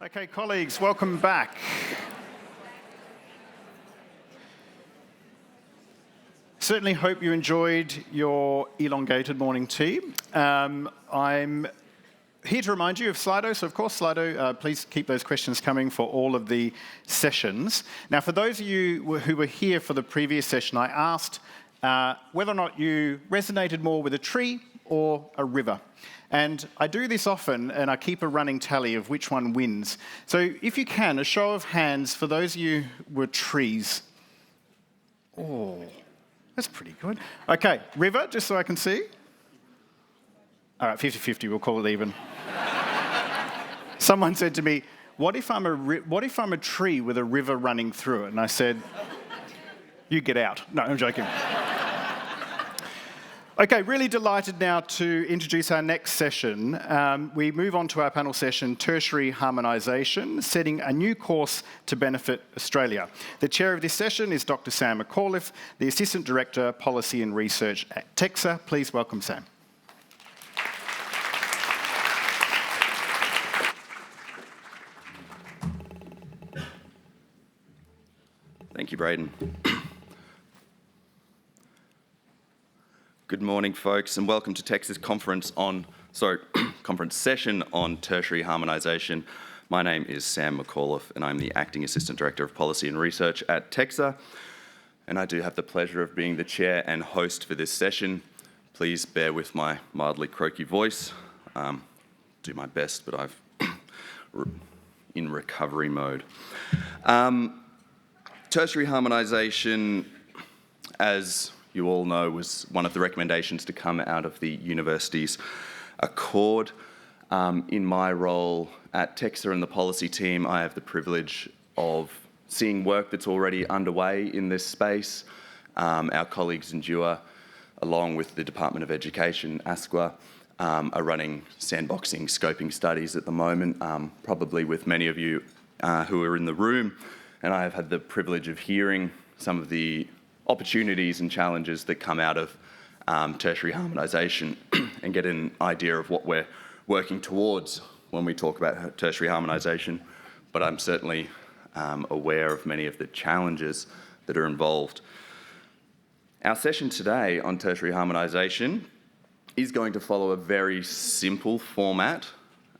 Okay, colleagues, welcome back. Certainly hope you enjoyed your elongated morning tea. I'm here to remind you of Slido. So, of course, Slido, please keep those questions coming for all of the sessions. Now, for those of you who were here for the previous session, I asked whether or not you resonated more with a tree or a river. And I do this often, and I keep a running tally of which one wins. So if you can, a show of hands for those of you who were trees. Oh, that's pretty good. Okay, river, just so I can see. All right, 50-50, we'll call it even. Someone said to me, what if I'm a tree with a river running through it? And I said, you get out. No, I'm joking. Okay, really delighted now to introduce our next session. We move on to our panel session, Tertiary Harmonisation, setting a new course to benefit Australia. The chair of this session is Dr. Sam McAuliffe, the Assistant Director, Policy and Research at TEQSA. Please welcome Sam. Thank you, Braden. Good morning, folks, and welcome to TEQSA's conference session on tertiary harmonisation. My name is Sam McAuliffe, and I'm the Acting Assistant Director of Policy and Research at TEQSA, and I do have the pleasure of being the chair and host for this session. Please bear with my mildly croaky voice. Do my best, but I've in recovery mode. Tertiary harmonisation, as you all know, was one of the recommendations to come out of the university's accord. In my role at TEQSA and the policy team, I have the privilege of seeing work that's already underway in this space. Our colleagues in DUA, along with the Department of Education, ASQA, are running sandboxing scoping studies at the moment, probably with many of you who are in the room. And I have had the privilege of hearing some of the opportunities and challenges that come out of tertiary harmonisation and get an idea of what we're working towards when we talk about tertiary harmonisation. But I'm certainly aware of many of the challenges that are involved. Our session today on tertiary harmonisation is going to follow a very simple format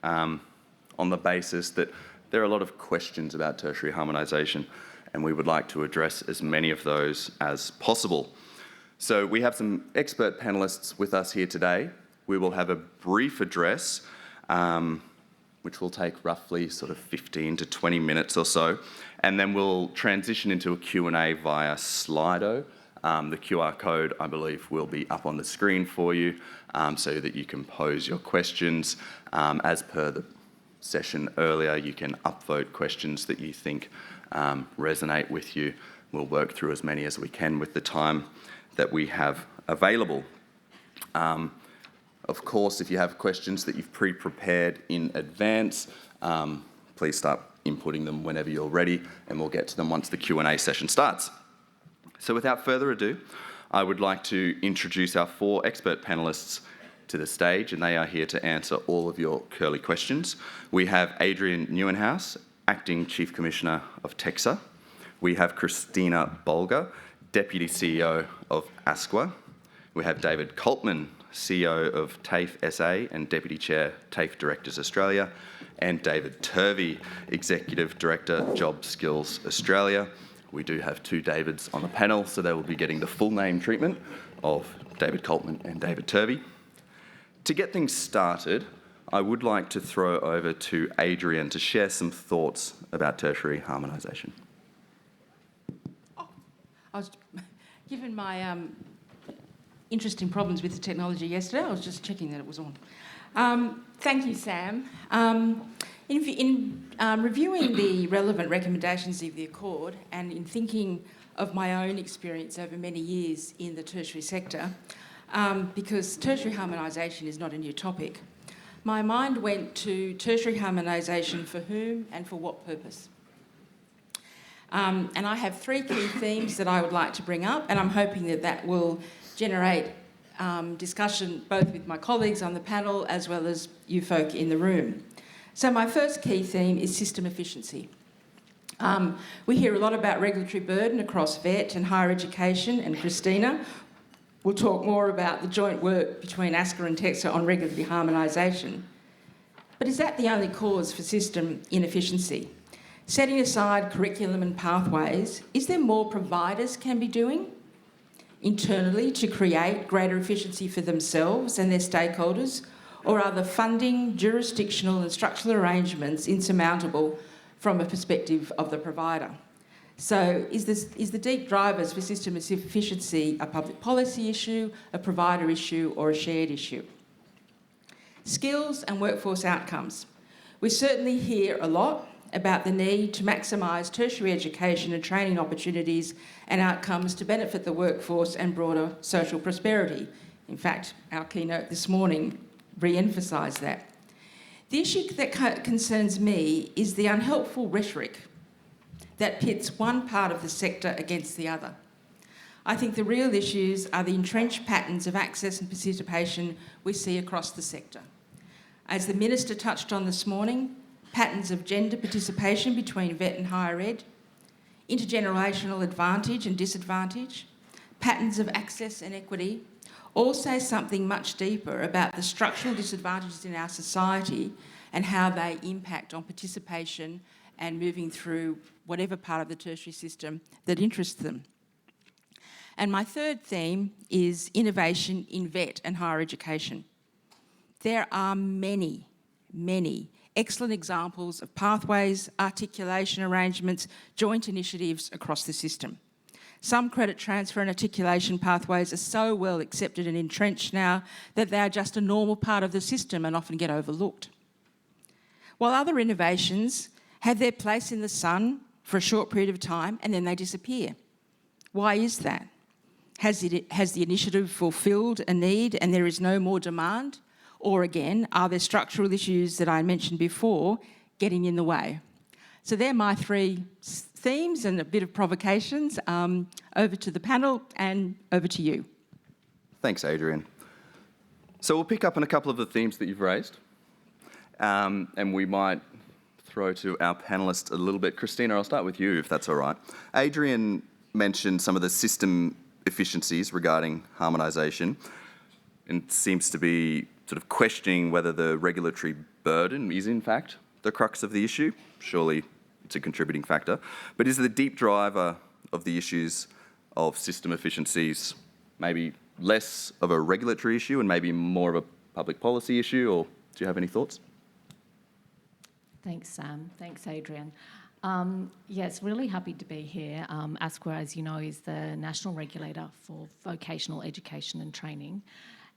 on the basis that there are a lot of questions about tertiary harmonisation, and we would like to address as many of those as possible. So we have some expert panellists with us here today. We will have a brief address, which will take roughly sort of 15 to 20 minutes or so, and then we'll transition into a Q&A via Slido. The QR code, I believe, will be up on the screen for you so that you can pose your questions. As per the session earlier, you can upvote questions that you think resonate with you. We'll work through as many as we can with the time that we have available. Of course, if you have questions that you've pre-prepared in advance, please start inputting them whenever you're ready, and we'll get to them once the Q&A session starts. So without further ado, I would like to introduce our four expert panellists to the stage, and they are here to answer all of your curly questions. We have Adrienne Nieuwenhuis, Acting Chief Commissioner of TEQSA. We have Christina Bolger, Deputy CEO of ASQA. We have David Coltman, CEO of TAFE SA and Deputy Chair, TAFE Directors Australia, and David Turvey, Executive Director, Job Skills Australia. We do have two Davids on the panel, so they will be getting the full name treatment of David Coltman and David Turvey. To get things started, I would like to throw over to Adrienne to share some thoughts about tertiary harmonisation. Oh, I was given my interesting problems with the technology yesterday. I was just checking that it was on. Thank you, Sam. In reviewing the relevant recommendations of the Accord and in thinking of my own experience over many years in the tertiary sector, because tertiary harmonisation is not a new topic, my mind went to tertiary harmonisation for whom and for what purpose. And I have three key themes that I would like to bring up, and I'm hoping that that will generate discussion both with my colleagues on the panel as well as you folk in the room. So my first key theme is system efficiency. We hear a lot about regulatory burden across vet and higher education, and Christina will talk more about the joint work between ASQA and TEQSA on regulatory harmonisation. But is that the only cause for system inefficiency? Setting aside curriculum and pathways, is there more providers can be doing internally to create greater efficiency for themselves and their stakeholders? Or are the funding, jurisdictional and structural arrangements insurmountable from a perspective of the provider? So is the deep drivers for system efficiency a public policy issue, a provider issue or a shared issue? Skills and workforce outcomes. We certainly hear a lot about the need to maximise tertiary education and training opportunities and outcomes to benefit the workforce and broader social prosperity. In fact, our keynote this morning re-emphasised that. The issue that concerns me is the unhelpful rhetoric that pits one part of the sector against the other. I think the real issues are the entrenched patterns of access and participation we see across the sector. As the Minister touched on this morning, patterns of gender participation between vet and higher ed, intergenerational advantage and disadvantage, patterns of access and equity, all say something much deeper about the structural disadvantages in our society and how they impact on participation and moving through whatever part of the tertiary system that interests them. And my third theme is innovation in vet and higher education. There are many, many excellent examples of pathways, articulation arrangements, joint initiatives across the system. Some credit transfer and articulation pathways are so well accepted and entrenched now that they are just a normal part of the system and often get overlooked. While other innovations have their place in the sun for a short period of time and then they disappear. Why is that? Has the initiative fulfilled a need and there is no more demand? Or again, are there structural issues that I mentioned before getting in the way? So they're my three themes and a bit of provocations. Over to the panel and over to you. Thanks, Adrienne. So we'll pick up on a couple of the themes that you've raised, and we might throw to our panellists a little bit. Christina, I'll start with you, if that's all right. Adrienne mentioned some of the system efficiencies regarding harmonisation, and seems to be sort of questioning whether the regulatory burden is in fact the crux of the issue. Surely it's a contributing factor. But is the deep driver of the issues of system efficiencies maybe less of a regulatory issue and maybe more of a public policy issue, or do you have any thoughts? Thanks, Sam. Thanks, Adrienne. Yes, really happy to be here. ASQA, as you know, is the national regulator for vocational education and training.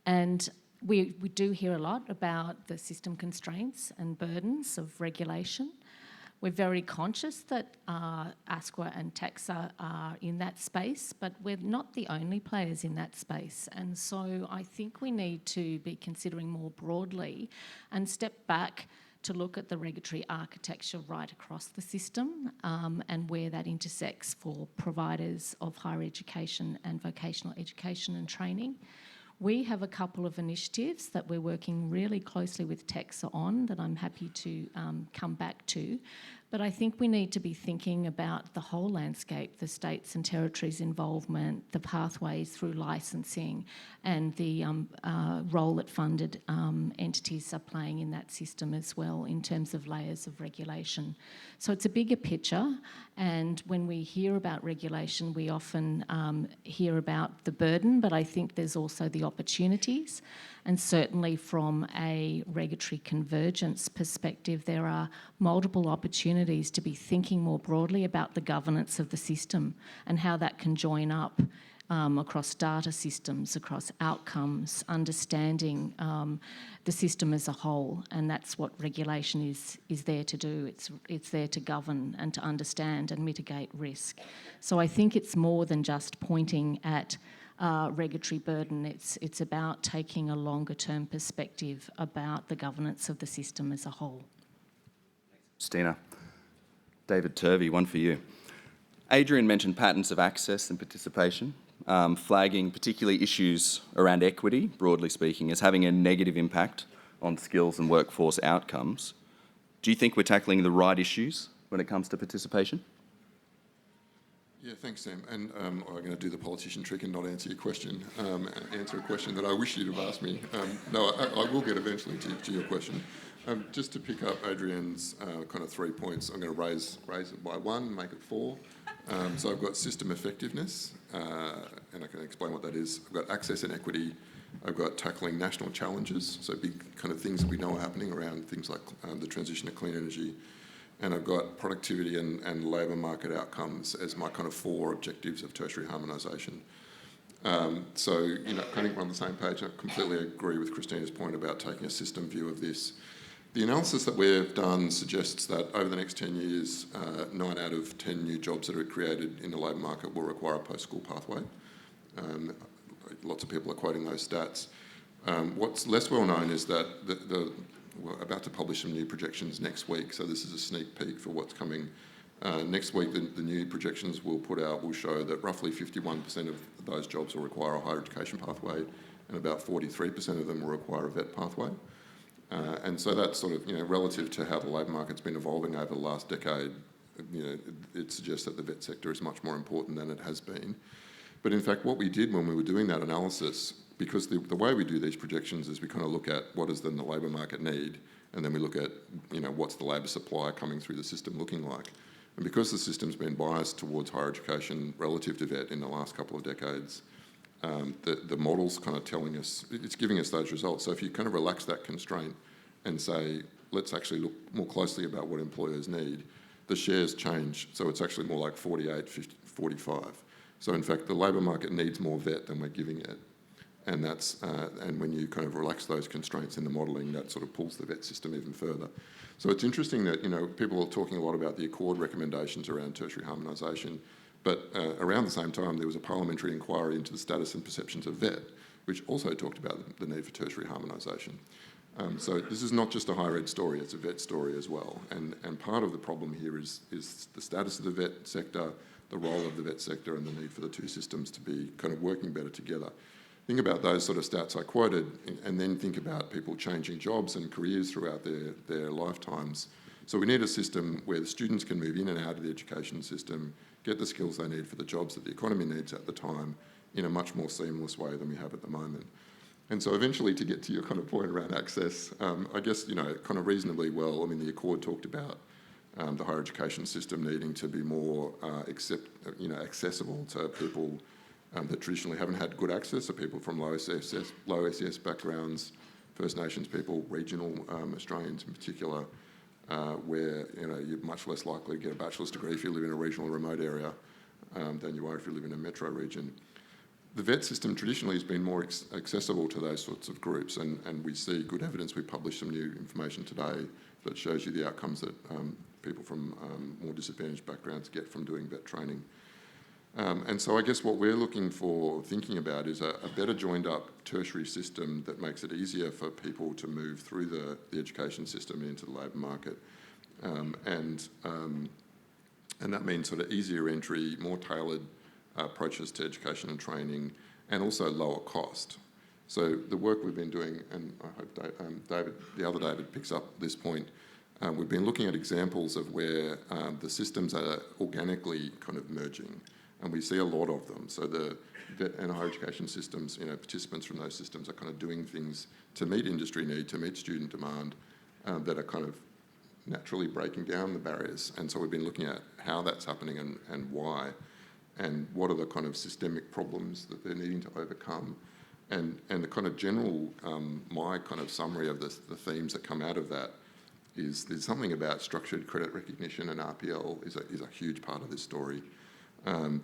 And we do hear a lot about the system constraints and burdens of regulation. We're very conscious that ASQA and TEQSA are in that space, but we're not the only players in that space. And so I think we need to be considering more broadly and step back to look at the regulatory architecture right across the system and where that intersects for providers of higher education and vocational education and training. We have a couple of initiatives that we're working really closely with TEQSA on that I'm happy to come back to. But I think we need to be thinking about the whole landscape, the states and territories' involvement, the pathways through licensing and the role that funded entities are playing in that system as well in terms of layers of regulation. So it's a bigger picture, and when we hear about regulation, we often hear about the burden, but I think there's also the opportunities. And certainly from a regulatory convergence perspective, there are multiple opportunities to be thinking more broadly about the governance of the system and how that can join up across data systems, across outcomes, understanding the system as a whole. And that's what regulation is there to do. It's there to govern and to understand and mitigate risk. So I think it's more than just pointing at regulatory burden. It's about taking a longer term perspective about the governance of the system as a whole. Christina. David Turvey, one for you. Adrienne mentioned patterns of access and participation, flagging particularly issues around equity, broadly speaking, as having a negative impact on skills and workforce outcomes. Do you think we're tackling the right issues when it comes to participation? Yeah, thanks, Sam. And I'm going to do the politician trick and not answer your question, answer a question that I wish you'd have asked me. No, I will get eventually to your question. Just to pick up Adrienne's kind of 3 points, I'm going to raise it by 1, make it 4. So I've got system effectiveness, and I can explain what that is. I've got access and equity. I've got tackling national challenges, so big kind of things that we know are happening around things like the transition to clean energy. And I've got productivity and labour market outcomes as my kind of 4 objectives of tertiary harmonisation. So, you know, I think we're on the same page. I completely agree with Christina's point about taking a system view of this. The analysis that we've done suggests that over the next 10 years, 9 out of 10 new jobs that are created in the labour market will require a post-school pathway. Lots of people are quoting those stats. What's less well known is that we're about to publish some new projections next week, so this is a sneak peek for what's coming. Next week, the new projections we'll put out will show that roughly 51% of those jobs will require a higher education pathway, and about 43% of them will require a vet pathway. And so that's sort of, you know, relative to how the labour market's been evolving over the last decade, you know, it suggests that the vet sector is much more important than it has been. But in fact, what we did when we were doing that analysis, because the way we do these projections is we kind of look at what does then the labour market need, and then we look at, you know, what's the labour supply coming through the system looking like. And because the system's been biased towards higher education relative to vet in the last couple of decades, the model's kind of telling us, it's giving us those results. So if you kind of relax that constraint and say, let's actually look more closely about what employers need, the shares change. So it's actually more like 48, 50, 45. So in fact, the labour market needs more vet than we're giving it. And that's and when you kind of relax those constraints in the modelling, that sort of pulls the vet system even further. So it's interesting that, you know, people are talking a lot about the Accord recommendations around tertiary harmonisation, but around the same time there was a parliamentary inquiry into the status and perceptions of vet, which also talked about the need for tertiary harmonisation. So this is not just a higher ed story, it's a vet story as well. And part of the problem here is the status of the vet sector, the role of the vet sector, and the need for the two systems to be kind of working better together. Think about those sort of stats I quoted, and then think about people changing jobs and careers throughout their lifetimes. So we need a system where the students can move in and out of the education system, get the skills they need for the jobs that the economy needs at the time in a much more seamless way than we have at the moment. And so eventually, to get to your kind of point around access, I guess, you know, kind of reasonably well, I mean, the Accord talked about the higher education system needing to be more accessible to people that traditionally haven't had good access, so people from low SES backgrounds, First Nations people, regional Australians in particular, where, you know, you're much less likely to get a bachelor's degree if you live in a regional remote area than you are if you live in a metro region. The vet system traditionally has been more accessible to those sorts of groups, and we see good evidence. We published some new information today that shows you the outcomes that people from more disadvantaged backgrounds get from doing vet training. And so I guess what we're looking for, thinking about, is a better joined up tertiary system that makes it easier for people to move through the education system into the labour market. And that means sort of easier entry, more tailored approaches to education and training, and also lower cost. So the work we've been doing, and I hope David picks up this point, we've been looking at examples of where the systems are organically kind of merging. And we see a lot of them. So the vet and higher education systems, you know, participants from those systems are kind of doing things to meet industry need, to meet student demand, that are kind of naturally breaking down the barriers. And so we've been looking at how that's happening and why, and what are the kind of systemic problems that they're needing to overcome. And the kind of general, my kind of summary of the themes that come out of that is there's something about structured credit recognition, and RPL is a huge part of this story.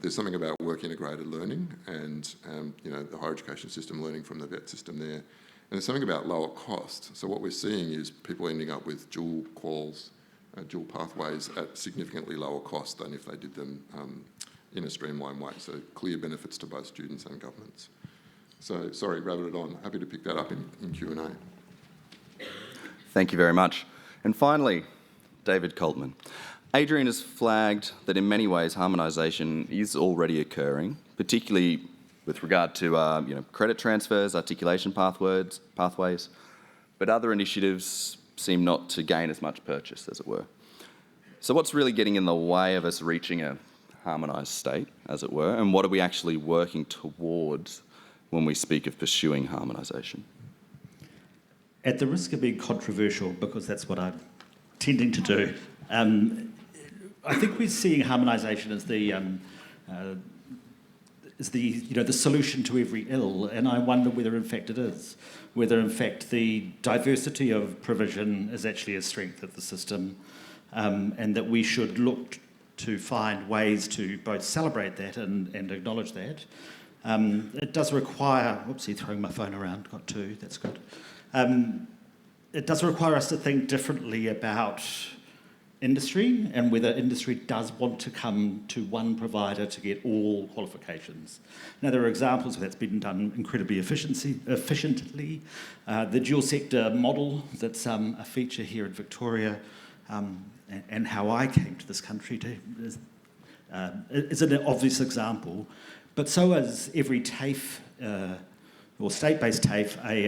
There's something about work integrated learning and you know, the higher education system learning from the vet system there. And there's something about lower cost. So what we're seeing is people ending up with dual quals, dual pathways at significantly lower cost than if they did them in a streamlined way. So clear benefits to both students and governments. So sorry, rabbited on. Happy to pick that up in Q&A. Thank you very much. And finally, David Coltman. Adrienne has flagged that in many ways harmonisation is already occurring, particularly with regard to credit transfers, articulation pathways, but other initiatives seem not to gain as much purchase, as it were. So what's really getting in the way of us reaching a harmonised state, as it were, and what are we actually working towards when we speak of pursuing harmonisation? At the risk of being controversial, because that's what I'm tending to do, I think we're seeing harmonisation as the solution to every ill, and I wonder whether in fact it is. Whether in fact the diversity of provision is actually a strength of the system, and that we should look to find ways to both celebrate that and acknowledge that. It does require, oopsie, throwing my phone around, got two, that's good. It does require us to think differently about industry and whether industry does want to come to one provider to get all qualifications. Now, there are examples where that's been done incredibly efficiently. The dual sector model that's a feature here in Victoria, and how I came to this country is an obvious example, but so is every TAFE or state-based TAFE, a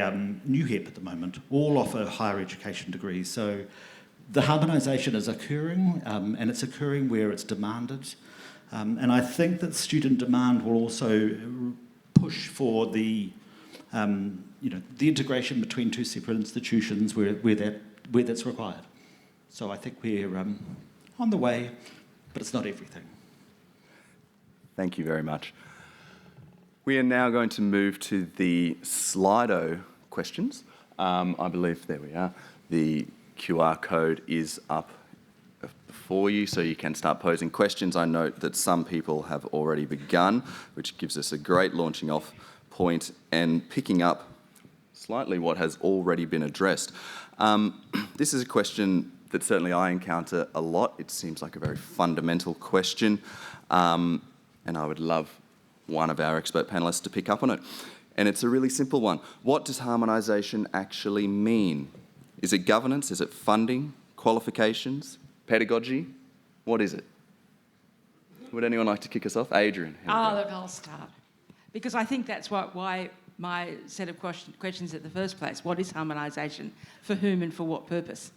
NUHEP at the moment, all offer higher education degrees. So the harmonisation is occurring, and it's occurring where it's demanded. And I think that student demand will also push for the integration between two separate institutions where that's required. So I think we're on the way, but it's not everything. Thank you very much. We are now going to move to the Slido questions. I believe, there we are, the QR code is up before you, so you can start posing questions. I note that some people have already begun, which gives us a great launching off point and picking up slightly what has already been addressed. This is a question that certainly I encounter a lot. It seems like a very fundamental question, and I would love one of our expert panellists to pick up on it. And it's a really simple one. What does harmonisation actually mean? Is it governance? Is it funding? Qualifications? Pedagogy? What is it? Would anyone like to kick us off? Adrienne. Look, I'll start. Because I think that's why my set of questions at the first place. What is harmonisation? For whom and for what purpose?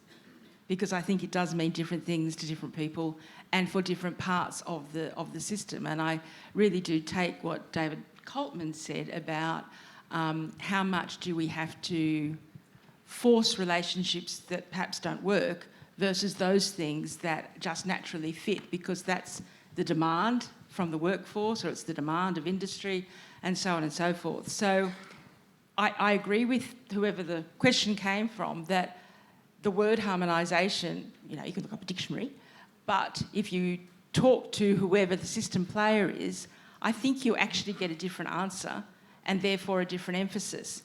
Because I think it does mean different things to different people and for different parts of the system. And I really do take what David Coltman said about how much do we have to force relationships that perhaps don't work versus those things that just naturally fit, because that's the demand from the workforce or it's the demand of industry and so on and so forth. So I agree with whoever the question came from that the word harmonisation, you can look up a dictionary, but if you talk to whoever the system player is, I think you actually get a different answer and therefore a different emphasis.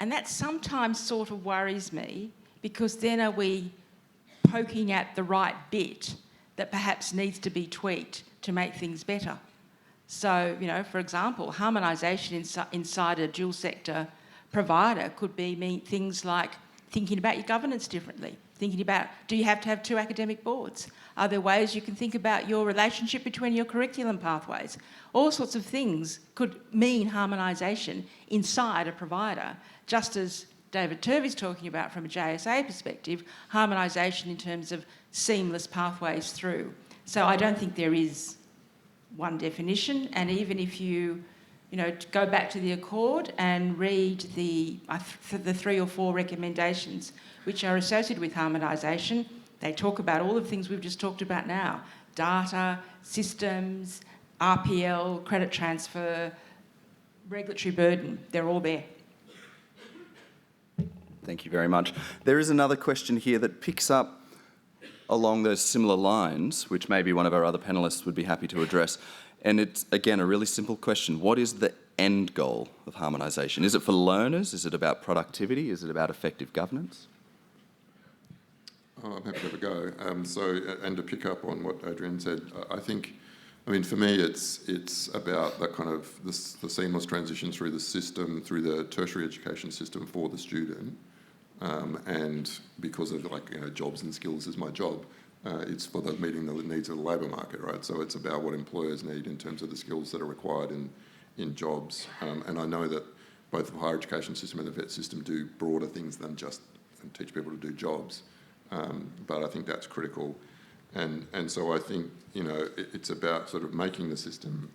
And that sometimes sort of worries me, because then are we poking at the right bit that perhaps needs to be tweaked to make things better? So, for example, harmonisation inside a dual sector provider could mean things like thinking about your governance differently, thinking about, do you have to have two academic boards? Are there ways you can think about your relationship between your curriculum pathways? All sorts of things could mean harmonisation inside a provider, just as David Turvey's talking about from a JSA perspective, harmonisation in terms of seamless pathways through. So I don't think there is one definition, and even if you go back to the Accord and read the 3 or 4 recommendations which are associated with harmonisation, they talk about all of the things we've just talked about now: data, systems, RPL, credit transfer, regulatory burden. They're all there. Thank you very much. There is another question here that picks up along those similar lines, which maybe one of our other panellists would be happy to address. And it's, again, a really simple question. What is the end goal of harmonisation? Is it for learners? Is it about productivity? Is it about effective governance? I'm happy to have a go. And to pick up on what Adrienne said, for me, it's about that kind of the seamless transition through the system, through the tertiary education system for the student. And because of jobs and skills is my job, it's for meeting the needs of the labour market, right? So it's about what employers need in terms of the skills that are required in jobs. And I know that both the higher education system and the vet system do broader things than just and teach people to do jobs. But I think that's critical. And so I think, it's about sort of making the system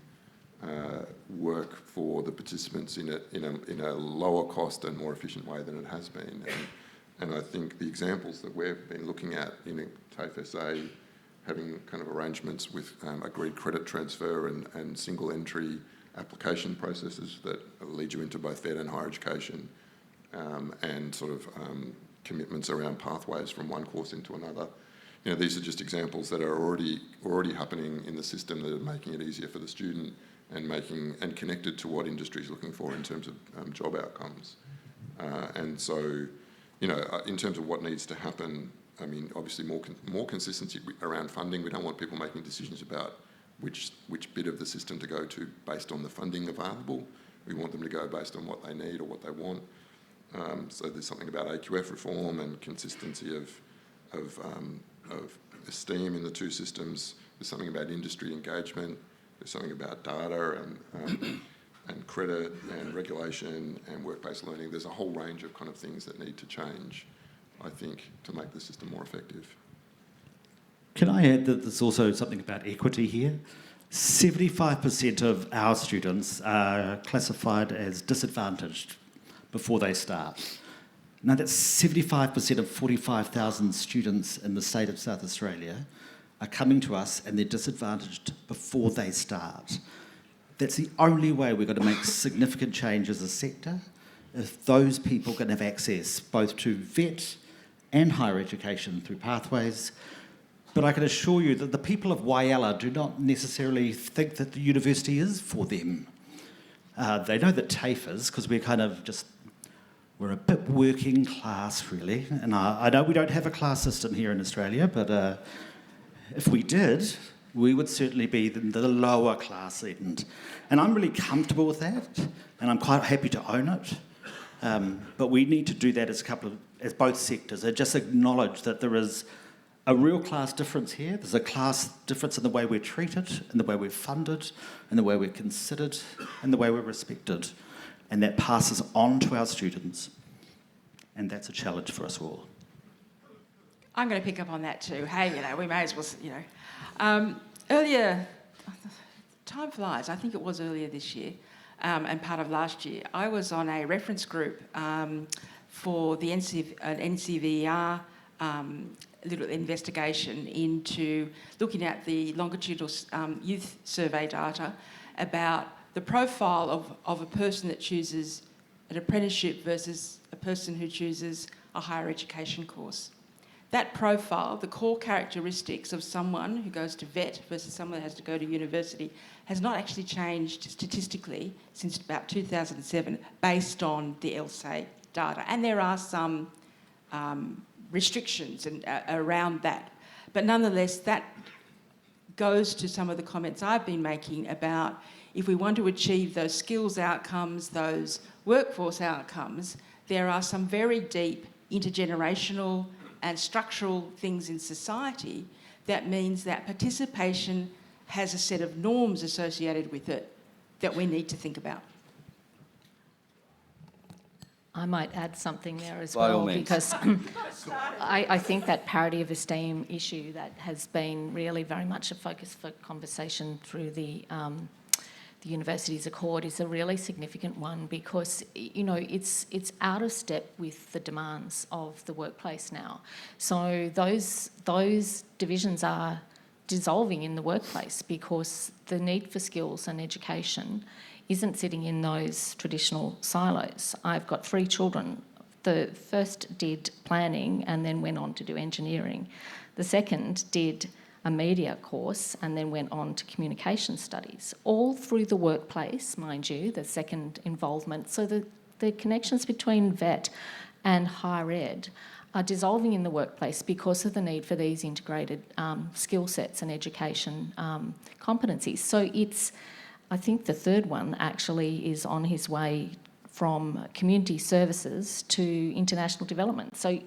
work for the participants in a lower cost and more efficient way than it has been. And I think the examples that we've been looking at in TAFE, having kind of arrangements with agreed credit transfer and single entry application processes that lead you into both vet and higher education, and sort of commitments around pathways from one course into another. These are just examples that are already happening in the system that are making it easier for the student and connected to what industry is looking for in terms of job outcomes. And so, in terms of what needs to happen, I mean, obviously more consistency around funding. We don't want people making decisions about which bit of the system to go to based on the funding available. We want them to go based on what they need or what they want. So there's something about AQF reform and consistency of esteem in the two systems. There's something about industry engagement. There's something about data and credit and regulation and work-based learning. There's a whole range of kind of things that need to change, I think, to make the system more effective. Can I add that there's also something about equity here? 75% of our students are classified as disadvantaged before they start. Now that's 75% of 45,000 students in the state of South Australia are coming to us and they're disadvantaged before they start. That's the only way we're going to make significant change as a sector, if those people can have access both to vet and higher education through pathways. But I can assure you that the people of Whyalla do not necessarily think that the university is for them. They know that TAFE is, because we're a bit working class, really. And I know we don't have a class system here in Australia, but if we did, we would certainly be in the lower class end. And I'm really comfortable with that, and I'm quite happy to own it. But we need to do that as both sectors, and just acknowledge that there is a real class difference here. There's a class difference in the way we're treated, in the way we're funded, in the way we're considered, and the way we're respected. And that passes on to our students. And that's a challenge for us all. I'm going to pick up on that too. Hey, we may as well, earlier, time flies, I think it was earlier this year, and part of last year, I was on a reference group for the NCVER little investigation into looking at the longitudinal youth survey data about the profile of a person that chooses an apprenticeship versus a person who chooses a higher education course. That profile, the core characteristics of someone who goes to vet versus someone that has to go to university, has not actually changed statistically since about 2007 based on the LSA data. And there are some restrictions around that. But nonetheless, that goes to some of the comments I've been making about if we want to achieve those skills outcomes, those workforce outcomes, there are some very deep intergenerational and structural things in society that means that participation has a set of norms associated with it that we need to think about. I might add something there as By all well, means. because I think that parity of esteem issue that has been really very much a focus for conversation through the Universities Accord is a really significant one because, it's out of step with the demands of the workplace now. So those divisions are dissolving in the workplace because the need for skills and education isn't sitting in those traditional silos. I've got 3 children. The first did planning and then went on to do engineering. The second did a media course and then went on to communication studies, all through the workplace, mind you, the second involvement. So the connections between vet and higher ed are dissolving in the workplace because of the need for these integrated skill sets and education competencies. So I think the third one actually is on his way from community services to international development. So,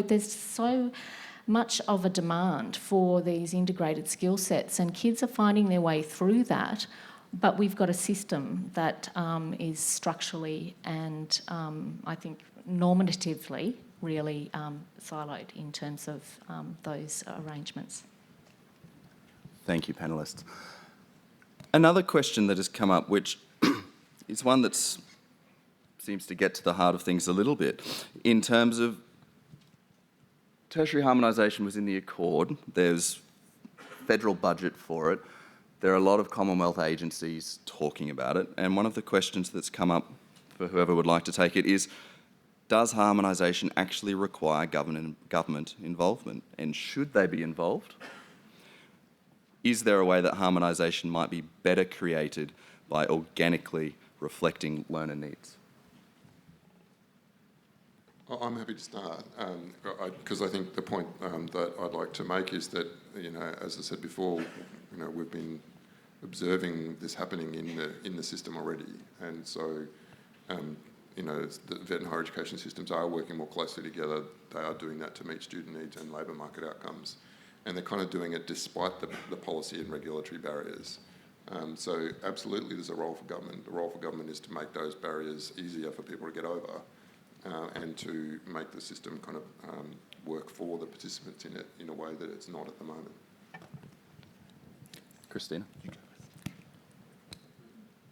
there's so much of a demand for these integrated skill sets and kids are finding their way through that, but we've got a system that is structurally and I think normatively really siloed in terms of those arrangements. Thank you, panellists. Another question that has come up, which is one that seems to get to the heart of things a little bit, in terms of tertiary harmonisation was in the Accord. There's federal budget for it. There are a lot of Commonwealth agencies talking about it. And one of the questions that's come up for whoever would like to take it is, does harmonisation actually require government involvement? And should they be involved? Is there a way that harmonisation might be better created by organically reflecting learner needs? I'm happy to start, because I think the point that I'd like to make is that, as I said before, we've been observing this happening in the system already, and so, the vet and higher education systems are working more closely together. They are doing that to meet student needs and labour market outcomes, and they're kind of doing it despite the policy and regulatory barriers. So absolutely, there's a role for government. The role for government is to make those barriers easier for people to get over. And to make the system kind of work for the participants in it in a way that it's not at the moment. Christina?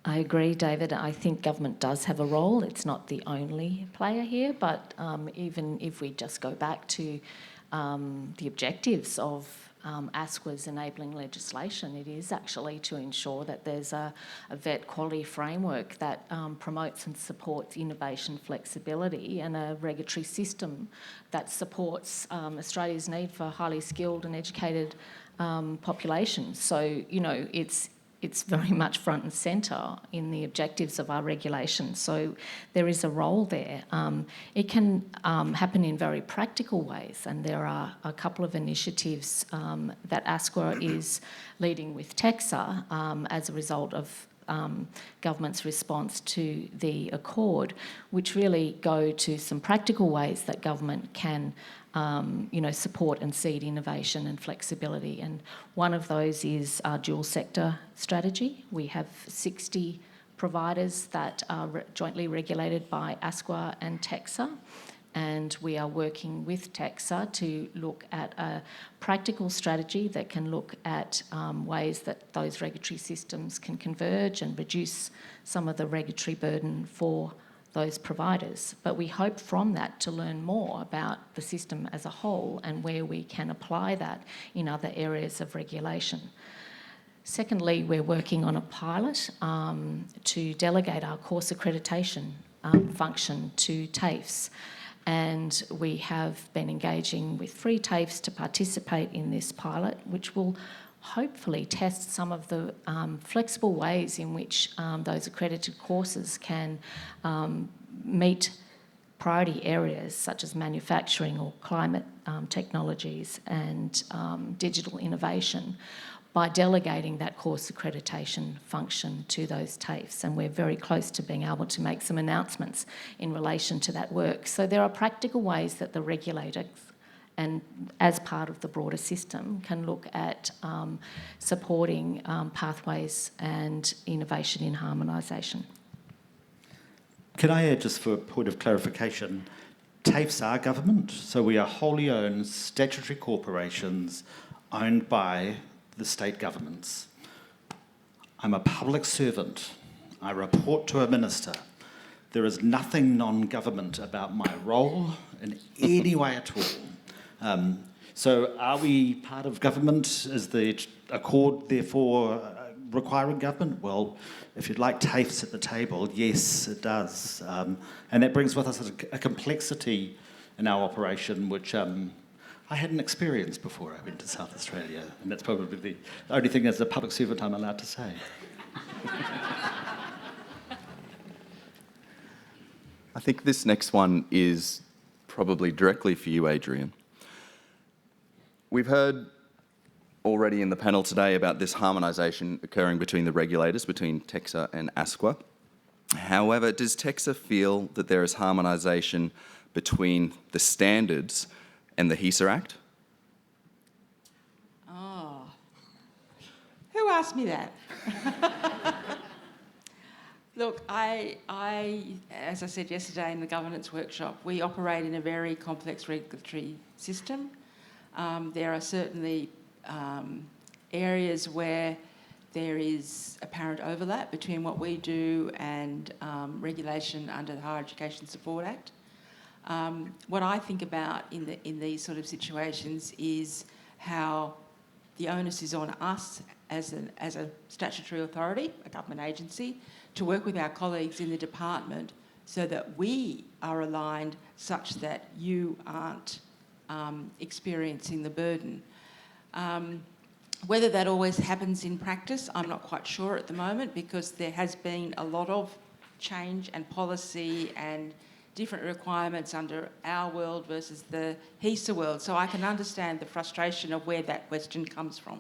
I agree, David. I think government does have a role. It's not the only player here, but even if we just go back to the objectives of ASQA's enabling legislation, it is actually to ensure that there's a vet quality framework that promotes and supports innovation, flexibility, and a regulatory system that supports Australia's need for highly skilled and educated population. So, it's very much front and centre in the objectives of our regulation. So there is a role there. It can happen in very practical ways, and there are a couple of initiatives that ASQA is leading with TEQSA as a result of government's response to the Accord, which really go to some practical ways that government can support and seed innovation and flexibility. And one of those is our dual sector strategy. We have 60 providers that are jointly regulated by ASQA and TEQSA, and we are working with TEQSA to look at a practical strategy that can look at ways that those regulatory systems can converge and reduce some of the regulatory burden for those providers. But we hope from that to learn more about the system as a whole and where we can apply that in other areas of regulation. Secondly, we're working on a pilot to delegate our course accreditation function to TAFEs. And we have been engaging with 3 TAFEs to participate in this pilot, which will hopefully test some of the flexible ways in which those accredited courses can meet priority areas such as manufacturing or climate technologies and digital innovation by delegating that course accreditation function to those TAFEs. And we're very close to being able to make some announcements in relation to that work. So there are practical ways that the regulator, and as part of the broader system, can look at supporting pathways and innovation in harmonisation. Can I add, just for a point of clarification, TAFEs are government, so we are wholly owned statutory corporations owned by the state governments. I'm a public servant. I report to a minister. There is nothing non-government about my role in any way at all. So are we part of government? Is the Accord therefore requiring government? Well, if you'd like TAFEs at the table, yes, it does. And that brings with us a complexity in our operation, which I hadn't experienced before I went to South Australia. And that's probably the only thing as a public servant I'm allowed to say. I think this next one is probably directly for you, Adrienne. We've heard already in the panel today about this harmonisation occurring between the regulators, between TEQSA and ASQA. However, does TEQSA feel that there is harmonisation between the standards and the HESA Act? Oh. Who asked me that? Look, as I said yesterday in the governance workshop, we operate in a very complex regulatory system. There are certainly areas where there is apparent overlap between what we do and regulation under the Higher Education Support Act. What I think about in these sort of situations is how the onus is on us as a statutory authority, a government agency, to work with our colleagues in the department so that we are aligned such that you aren't experiencing the burden. Whether that always happens in practice, I'm not quite sure at the moment, because there has been a lot of change and policy and different requirements under our world versus the HESA world. So I can understand the frustration of where that question comes from.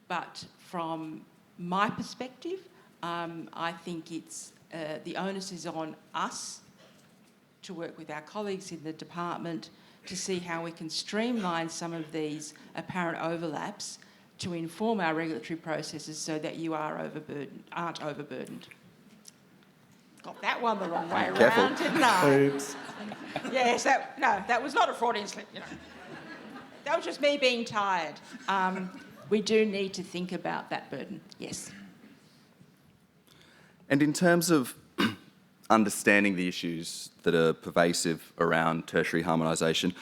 But from my perspective, I think it's the onus is on us to work with our colleagues in the department to see how we can streamline some of these apparent overlaps to inform our regulatory processes so that you aren't overburdened. Got that one the wrong way around, didn't I? Oops. Yes, that was not a Freudian slip, you know. That was just me being tired. We do need to think about that burden, yes. And in terms of understanding the issues that are pervasive around tertiary harmonisation,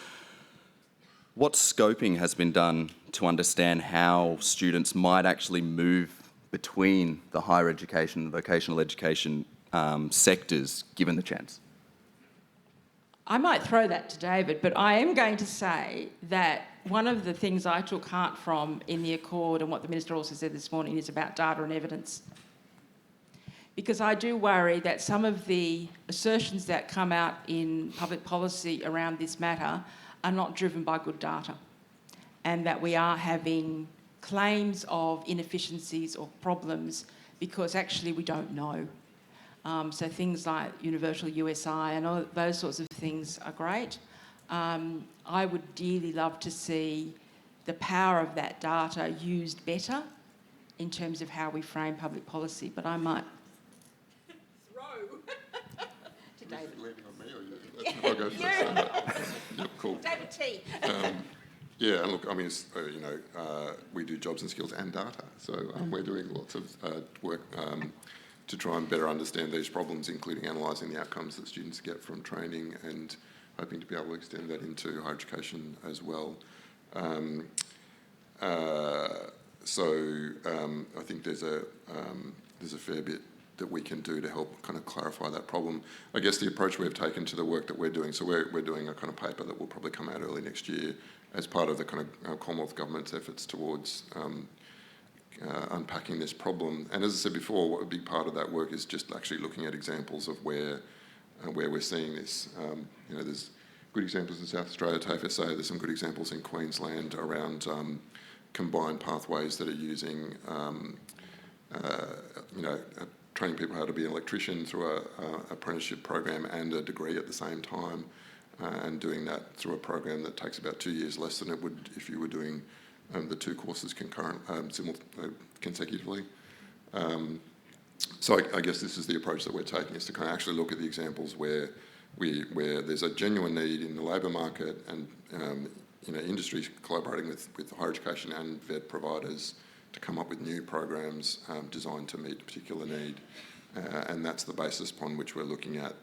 what scoping has been done to understand how students might actually move between the higher education and vocational education sectors, given the chance? I might throw that to David, but I am going to say that one of the things I took heart from in the Accord, and what the Minister also said this morning, is about data and evidence. Because I do worry that some of the assertions that come out in public policy around this matter are not driven by good data, and that we are having claims of inefficiencies or problems because actually we don't know. So things like universal USI and all those sorts of things are great. I would dearly love to see the power of that data used better in terms of how we frame public policy, but I might throw to David. Leaning on me or you? I'll go first. Yep, cool. David T. Yeah, and look, I mean, we do jobs and skills and data, so we're doing lots of work to try and better understand these problems, including analysing the outcomes that students get from training and hoping to be able to extend that into higher education as well. I think there's a fair bit that we can do to help kind of clarify that problem. I guess the approach we've taken to the work that we're doing, so we're doing a kind of paper that will probably come out early next year as part of the kind of Commonwealth Government's efforts towards unpacking this problem. And as I said before, a big part of that work is just actually looking at examples of where we're seeing this. There's good examples in South Australia, TAFE, there's some good examples in Queensland around combined pathways that are using, training people how to be an electrician through an apprenticeship program and a degree at the same time, and doing that through a program that takes about 2 years less than it would if you were doing the two courses consecutively. So I guess this is the approach that we're taking, is to kind of actually look at the examples where there's a genuine need in the labour market, and industries collaborating with higher education and vet providers to come up with new programs designed to meet a particular need, and that's the basis upon which we're looking at,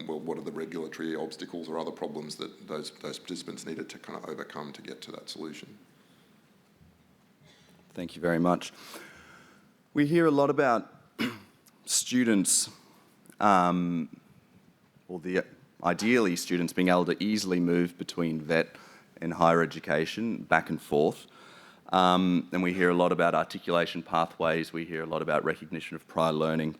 what are the regulatory obstacles or other problems that those participants needed to kind of overcome to get to that solution. Thank you very much. We hear a lot about students, ideally students being able to easily move between vet and higher education back and forth. And we hear a lot about articulation pathways, we hear a lot about recognition of prior learning.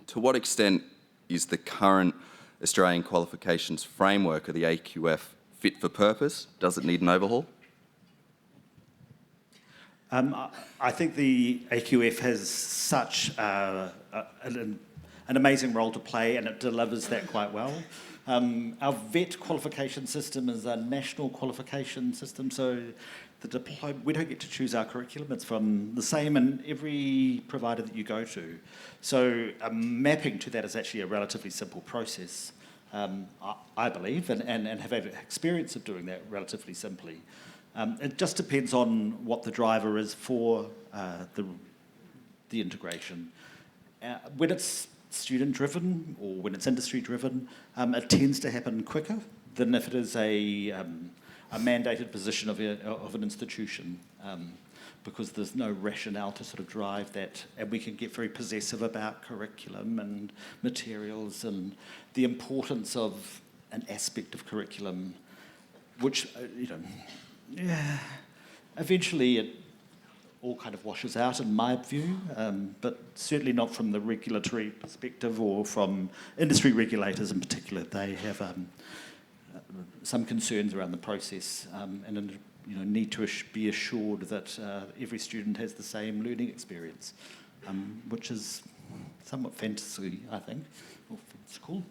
To what extent is the current Australian qualifications framework of the AQF fit for purpose? Does it need an overhaul? I think the AQF has such an amazing role to play, and it delivers that quite well. Our VET qualification system is a national qualification system, so the diploma, we don't get to choose our curriculum. It's from the same in every provider that you go to. So mapping to that is actually a relatively simple process, I believe, and have had experience of doing that relatively simply. It just depends on what the driver is for the integration. When it's student-driven or when it's industry-driven, it tends to happen quicker than if it is a mandated position of an institution, because there's no rationale to sort of drive that, and we can get very possessive about curriculum and materials and the importance of an aspect of curriculum, which, eventually it all kind of washes out in my view, but certainly not from the regulatory perspective or from industry regulators in particular. They have some concerns around the process and need to be assured that every student has the same learning experience, which is somewhat fantasy, I think. Well, it's cool.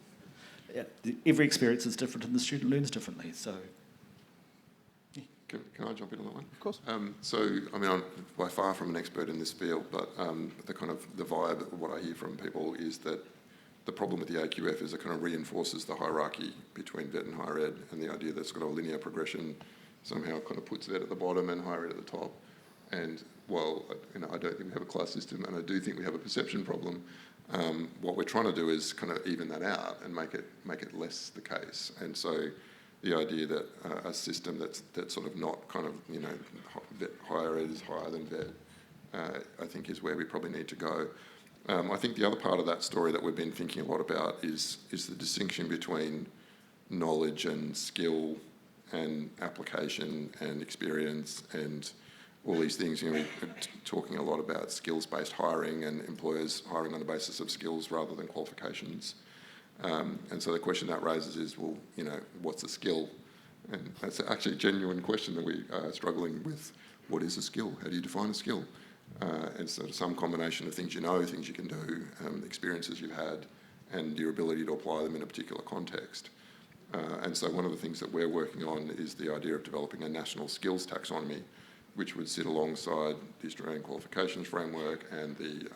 Yeah, every experience is different and the student learns differently, so... Can I jump in on that one? Of course. I'm by far from an expert in this field, but the vibe, what I hear from people is that the problem with the AQF is it kind of reinforces the hierarchy between vet and higher ed, and the idea that it's got a linear progression somehow kind of puts vet at the bottom and higher ed at the top. And while I don't think we have a class system, and I do think we have a perception problem, what we're trying to do is kind of even that out and make it less the case. And so the idea that a system that's sort of not kind of, higher ed is higher than vet, I think is where we probably need to go. I think the other part of that story that we've been thinking a lot about is the distinction between knowledge and skill and application and experience and all these things. We're talking a lot about skills-based hiring and employers hiring on the basis of skills rather than qualifications. And so the question that raises is, what's a skill? And that's actually a genuine question that we are struggling with. What is a skill? How do you define a skill? And so some combination of things things you can do, experiences you've had, and your ability to apply them in a particular context. And so one of the things that we're working on is the idea of developing a national skills taxonomy, which would sit alongside the Australian Qualifications Framework and the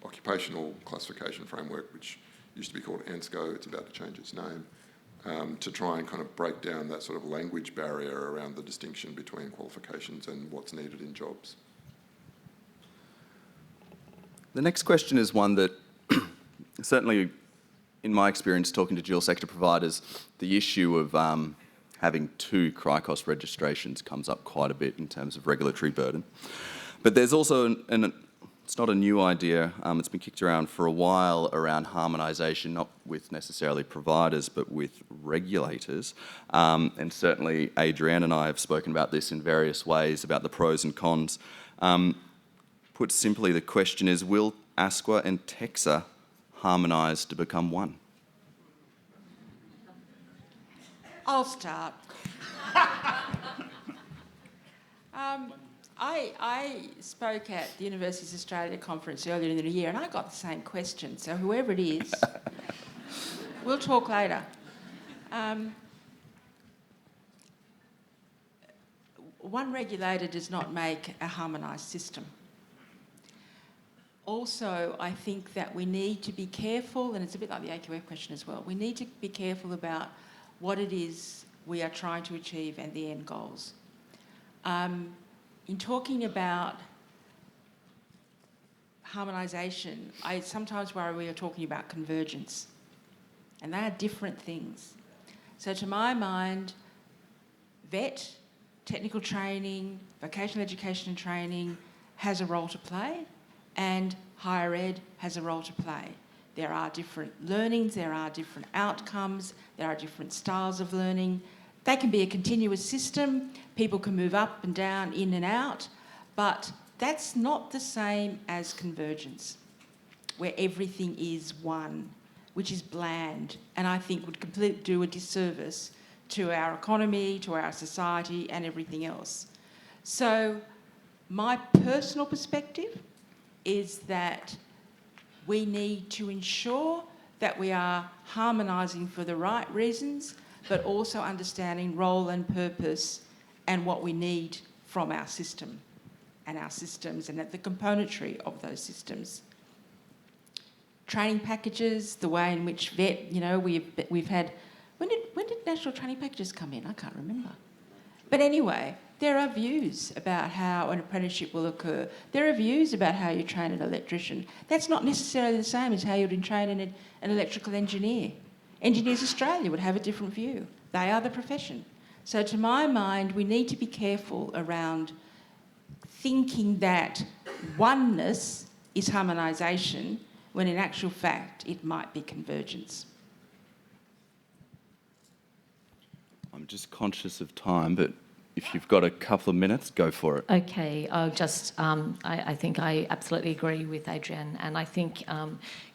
Occupational Classification Framework, which used to be called ANSCO, it's about to change its name, to try and kind of break down that sort of language barrier around the distinction between qualifications and what's needed in jobs. The next question is one that certainly, in my experience talking to dual sector providers, the issue of having two CRICOS registrations comes up quite a bit in terms of regulatory burden. But there's also it's not a new idea, it's been kicked around for a while around harmonisation, not with necessarily providers, but with regulators. And certainly Adrienne and I have spoken about this in various ways, about the pros and cons. Put simply, the question is, will ASQA and TEQSA harmonise to become one? I'll start. I spoke at the Universities Australia conference earlier in the year and I got the same question, so whoever it is, we'll talk later. One regulator does not make a harmonised system. Also, I think that we need to be careful, and it's a bit like the AQF question as well, we need to be careful about what it is we are trying to achieve and the end goals. In talking about harmonisation, I sometimes worry we are talking about convergence, and they are different things. So to my mind, VET, technical training, vocational education and training has a role to play, and higher ed has a role to play. There are different learnings, there are different outcomes, there are different styles of learning. They can be a continuous system, people can move up and down, in and out, but that's not the same as convergence, where everything is one, which is bland, and I think would completely do a disservice to our economy, to our society, and everything else. So my personal perspective is that we need to ensure that we are harmonising for the right reasons, but also understanding role and purpose and what we need from our system and our systems and the componentry of those systems. Training packages, the way in which vet, we've had... When did national training packages come in? I can't remember. But anyway, there are views about how an apprenticeship will occur. There are views about how you train an electrician. That's not necessarily the same as how you'd train an electrical engineer. Engineers Australia would have a different view. They are the profession. So to my mind, we need to be careful around thinking that oneness is harmonisation, when in actual fact it might be convergence. I'm just conscious of time, but if you've got a couple of minutes, go for it. Okay, I think I absolutely agree with Adrienne, and I think,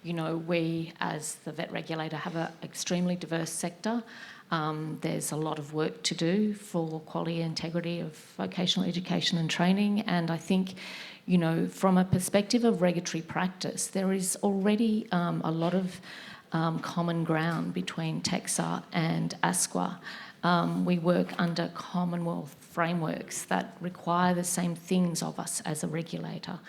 we as the vet regulator have an extremely diverse sector. There's a lot of work to do for quality and integrity of vocational education and training, and I think, from a perspective of regulatory practice, there is already a lot of common ground between TEQSA and ASQA. We work under Commonwealth frameworks that require the same things of us as a regulator.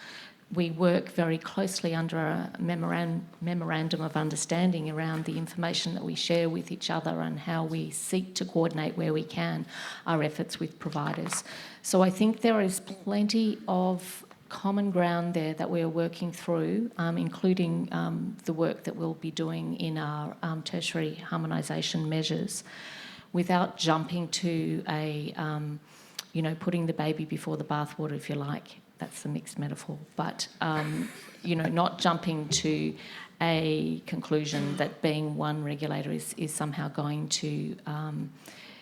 We work very closely under a memorandum of understanding around the information that we share with each other and how we seek to coordinate where we can our efforts with providers. So I think there is plenty of common ground there that we're working through, including the work that we'll be doing in our tertiary harmonisation measures, without jumping to putting the baby before the bathwater, if you like. That's the mixed metaphor. But, not jumping to a conclusion that being one regulator is somehow going to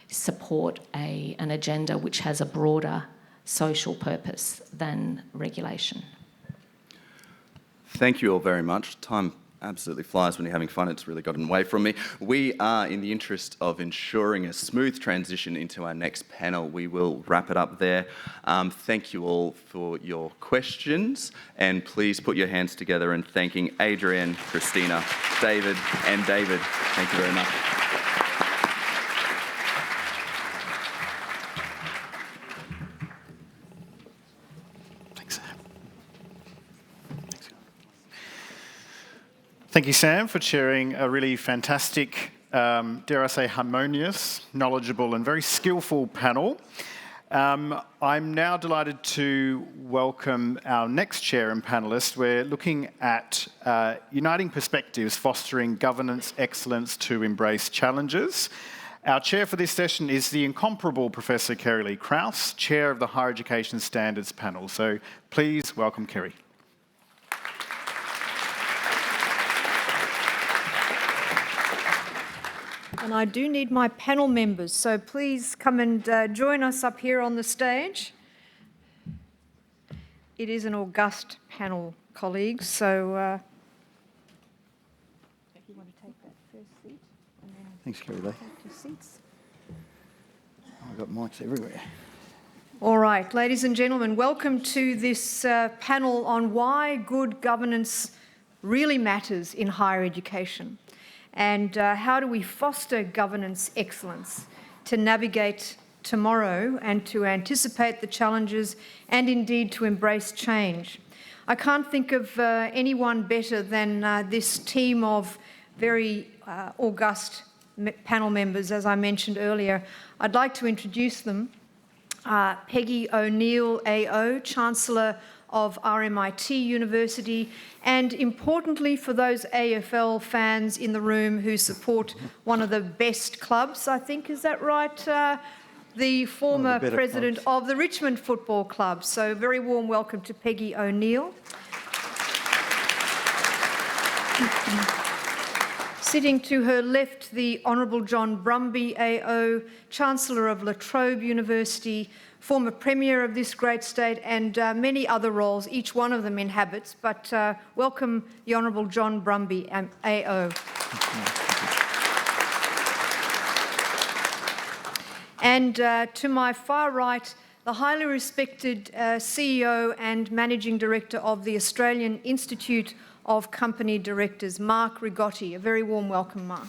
support an agenda which has a broader social purpose than regulation. Thank you all very much. Time absolutely flies when you're having fun. It's really gotten away from me. We are, in the interest of ensuring a smooth transition into our next panel, we will wrap it up there. Thank you all for your questions, and please put your hands together in thanking Adrienne, Christina, David and David. Thank you very much. Thank you, Sam, for chairing a really fantastic, dare I say, harmonious, knowledgeable and very skillful panel. I'm now delighted to welcome our next chair and panellist. We're looking at uniting perspectives, fostering governance excellence to embrace challenges. Our chair for this session is the incomparable Professor Kerri-Lee Krause, chair of the Higher Education Standards panel. So please welcome Kerri. And I do need my panel members, so please come and join us up here on the stage. It is an august panel, colleagues, so if you want to take that first seat and then Thanks, Kerri-Lee. take your seats. I've got mics everywhere. All right, ladies and gentlemen, welcome to this panel on why good governance really matters in higher education. And how do we foster governance excellence to navigate tomorrow and to anticipate the challenges and indeed to embrace change? I can't think of anyone better than this team of very august panel members, as I mentioned earlier. I'd like to introduce them. Peggy O'Neill AO, Chancellor of RMIT University, and importantly for those AFL fans in the room who support one of the best clubs, I think, is that right? The former president of the Richmond Football Club. So very warm welcome to Peggy O'Neill. Sitting to her left, the Honourable John Brumby AO, Chancellor of Trobe University, former Premier of this great state, and many other roles, each one of them inhabits. But welcome the Honourable John Brumby AO. And to my far right, the highly respected CEO and Managing Director of the Australian Institute of Company Directors, Mark Rigotti. A very warm welcome, Mark.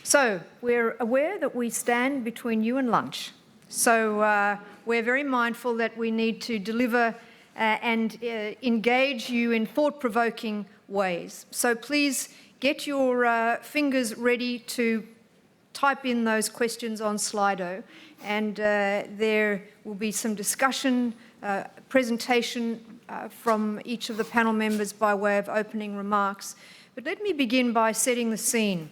So, we're aware that we stand between you and lunch. So, we're very mindful that we need to deliver and engage you in thought-provoking ways. So please get your fingers ready to type in those questions on Slido, and there will be some discussion, presentation from each of the panel members by way of opening remarks. But let me begin by setting the scene.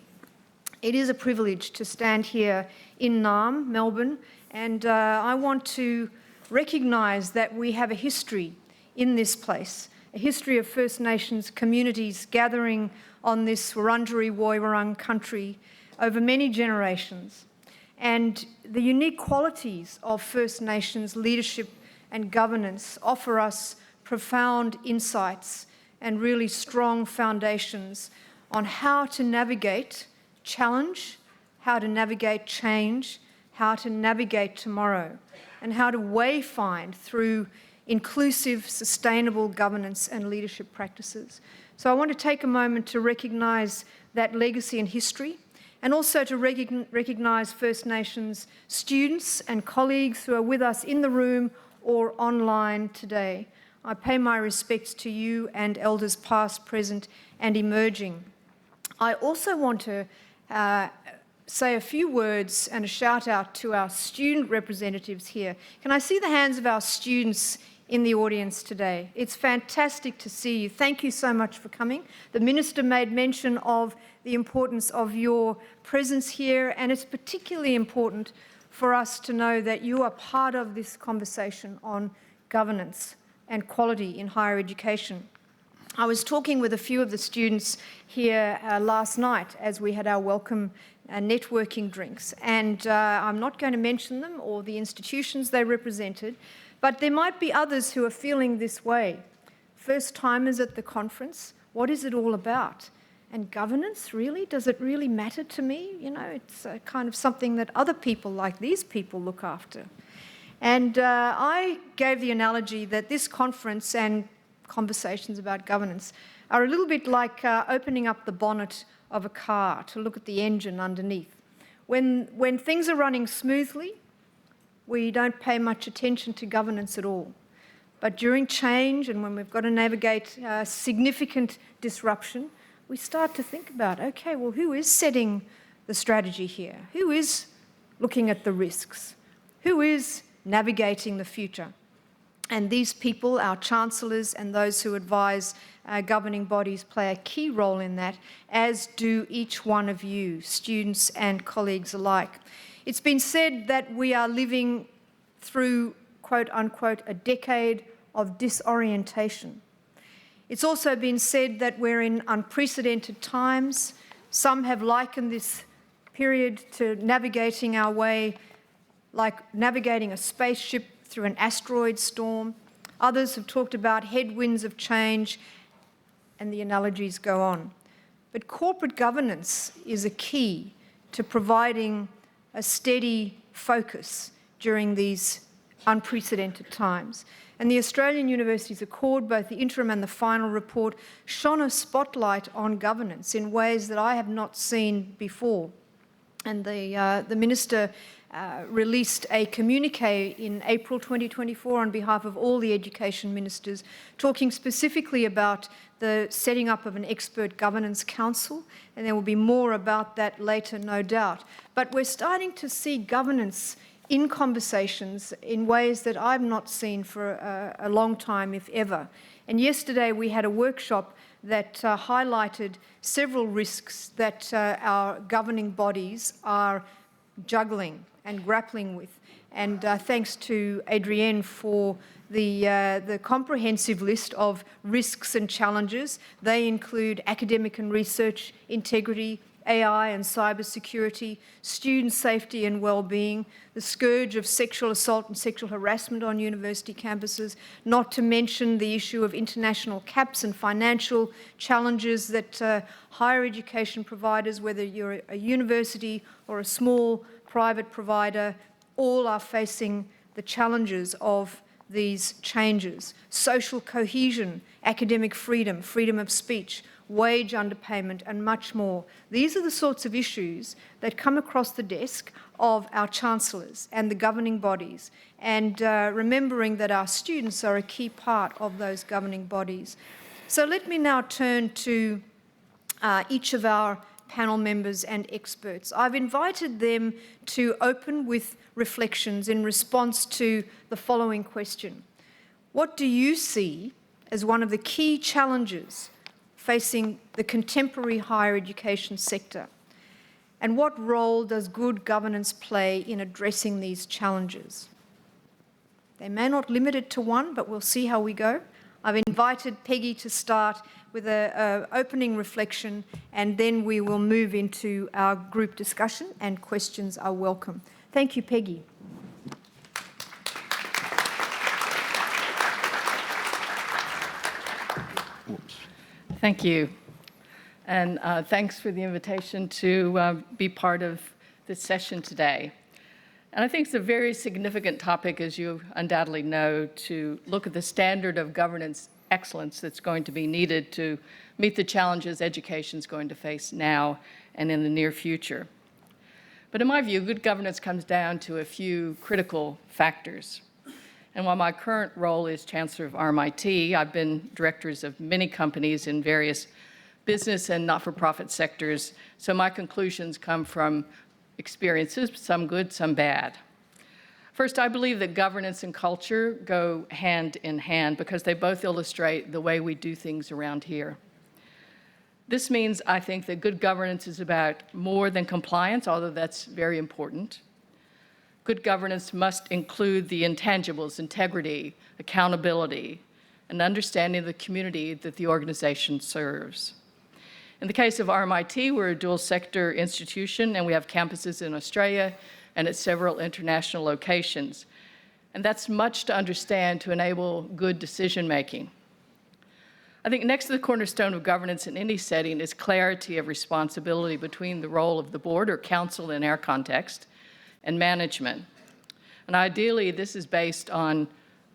It is a privilege to stand here in Naarm, Melbourne, and I want to recognise that we have a history in this place, a history of First Nations communities gathering on this Wurundjeri Woiwurrung country over many generations. And the unique qualities of First Nations leadership and governance offer us profound insights and really strong foundations on how to navigate challenge, how to navigate change, how to navigate tomorrow, and how to wayfind through inclusive, sustainable governance and leadership practices. So I want to take a moment to recognise that legacy and history, and also to recognise First Nations students and colleagues who are with us in the room or online today. I pay my respects to you and elders past, present and emerging. I also want to say a few words and a shout out to our student representatives here. Can I see the hands of our students in the audience today? It's fantastic to see you. Thank you so much for coming. The Minister made mention of the importance of your presence here, and it's particularly important for us to know that you are part of this conversation on governance and quality in higher education. I was talking with a few of the students here last night as we had our welcome networking drinks, and I'm not going to mention them or the institutions they represented, but there might be others who are feeling this way. First-timers at the conference, what is it all about? And governance, really? Does it really matter to me? You know, it's kind of something that other people like these people look after. And I gave the analogy that this conference and conversations about governance are a little bit like opening up the bonnet of a car to look at the engine underneath. When things are running smoothly, we don't pay much attention to governance at all. But during change and when we've got to navigate significant disruption, we start to think about, okay, well, who is setting the strategy here? Who is looking at the risks? Who is navigating the future? And these people, our chancellors and those who advise governing bodies, play a key role in that, as do each one of you, students and colleagues alike. It's been said that we are living through, quote unquote, a decade of disorientation. It's also been said that we're in unprecedented times. Some have likened this period to navigating our way like navigating a spaceship through an asteroid storm. Others have talked about headwinds of change, and the analogies go on. But corporate governance is a key to providing a steady focus during these unprecedented times. And the Australian Universities Accord, both the interim and the final report, shone a spotlight on governance in ways that I have not seen before. And the Minister released a communique in April 2024 on behalf of all the education ministers, talking specifically about the setting up of an expert governance council, and there will be more about that later, no doubt. But we're starting to see governance in conversations in ways that I've not seen for a long time, if ever. And yesterday we had a workshop that highlighted several risks that our governing bodies are juggling and grappling with. And thanks to Adrienne for the comprehensive list of risks and challenges. They include academic and research integrity, AI and cybersecurity, student safety and well-being, the scourge of sexual assault and sexual harassment on university campuses, not to mention the issue of international caps and financial challenges that higher education providers, whether you're a university or a small private provider, all are facing the challenges of these changes: social cohesion, academic freedom, freedom of speech, wage underpayment, and much more. These are the sorts of issues that come across the desk of our chancellors and the governing bodies, and remembering that our students are a key part of those governing bodies. So let me now turn to each of our panel members and experts. I've invited them to open with reflections in response to the following question: what do you see as one of the key challenges facing the contemporary higher education sector? And what role does good governance play in addressing these challenges? They may not limit it to one, but we'll see how we go. I've invited Peggy to start with an opening reflection, and then we will move into our group discussion, and questions are welcome. Thank you, Peggy. Thank you. And thanks for the invitation to be part of this session today. And I think it's a very significant topic, as you undoubtedly know, to look at the standard of governance excellence that's going to be needed to meet the challenges education is going to face now and in the near future. But in my view, good governance comes down to a few critical factors. And while my current role is Chancellor of RMIT, I've been directors of many companies in various business and not-for-profit sectors, so my conclusions come from experiences, some good, some bad. First, I believe that governance and culture go hand in hand because they both illustrate the way we do things around here. This means, I think, that good governance is about more than compliance, although that's very important. Good governance must include the intangibles: integrity, accountability, and understanding of the community that the organization serves. In the case of RMIT, we're a dual sector institution, and we have campuses in Australia and at several international locations. And that's much to understand to enable good decision making. I think next to the cornerstone of governance in any setting is clarity of responsibility between the role of the board, or council in our context, and management. And ideally, this is based on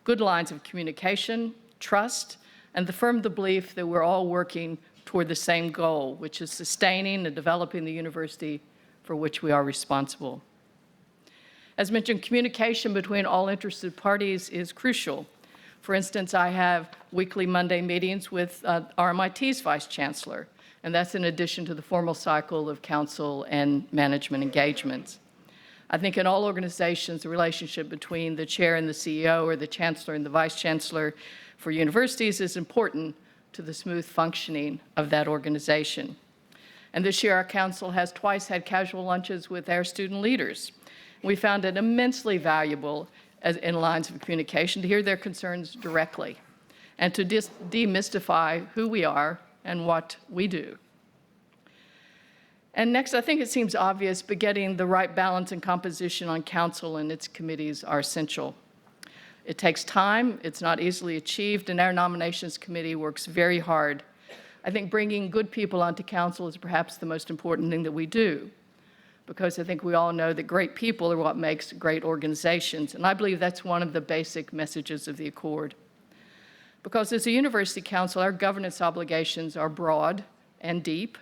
good lines of communication, trust, and the firm belief that we're all working toward the same goal, which is sustaining and developing the university for which we are responsible. As mentioned, communication between all interested parties is crucial. For instance, I have weekly Monday meetings with RMIT's Vice Chancellor, and that's in addition to the formal cycle of council and management engagements. I think in all organizations, the relationship between the chair and the CEO, or the chancellor and the vice chancellor for universities, is important to the smooth functioning of that organization. And this year, our council has twice had casual lunches with our student leaders. We found it immensely valuable in lines of communication to hear their concerns directly and to demystify who we are and what we do. And next, I think it seems obvious, but getting the right balance and composition on council and its committees are essential. It takes time, it's not easily achieved, and our nominations committee works very hard. I think bringing good people onto council is perhaps the most important thing that we do, because I think we all know that great people are what makes great organizations, and I believe that's one of the basic messages of the Accord. Because as a university council, our governance obligations are broad and deep.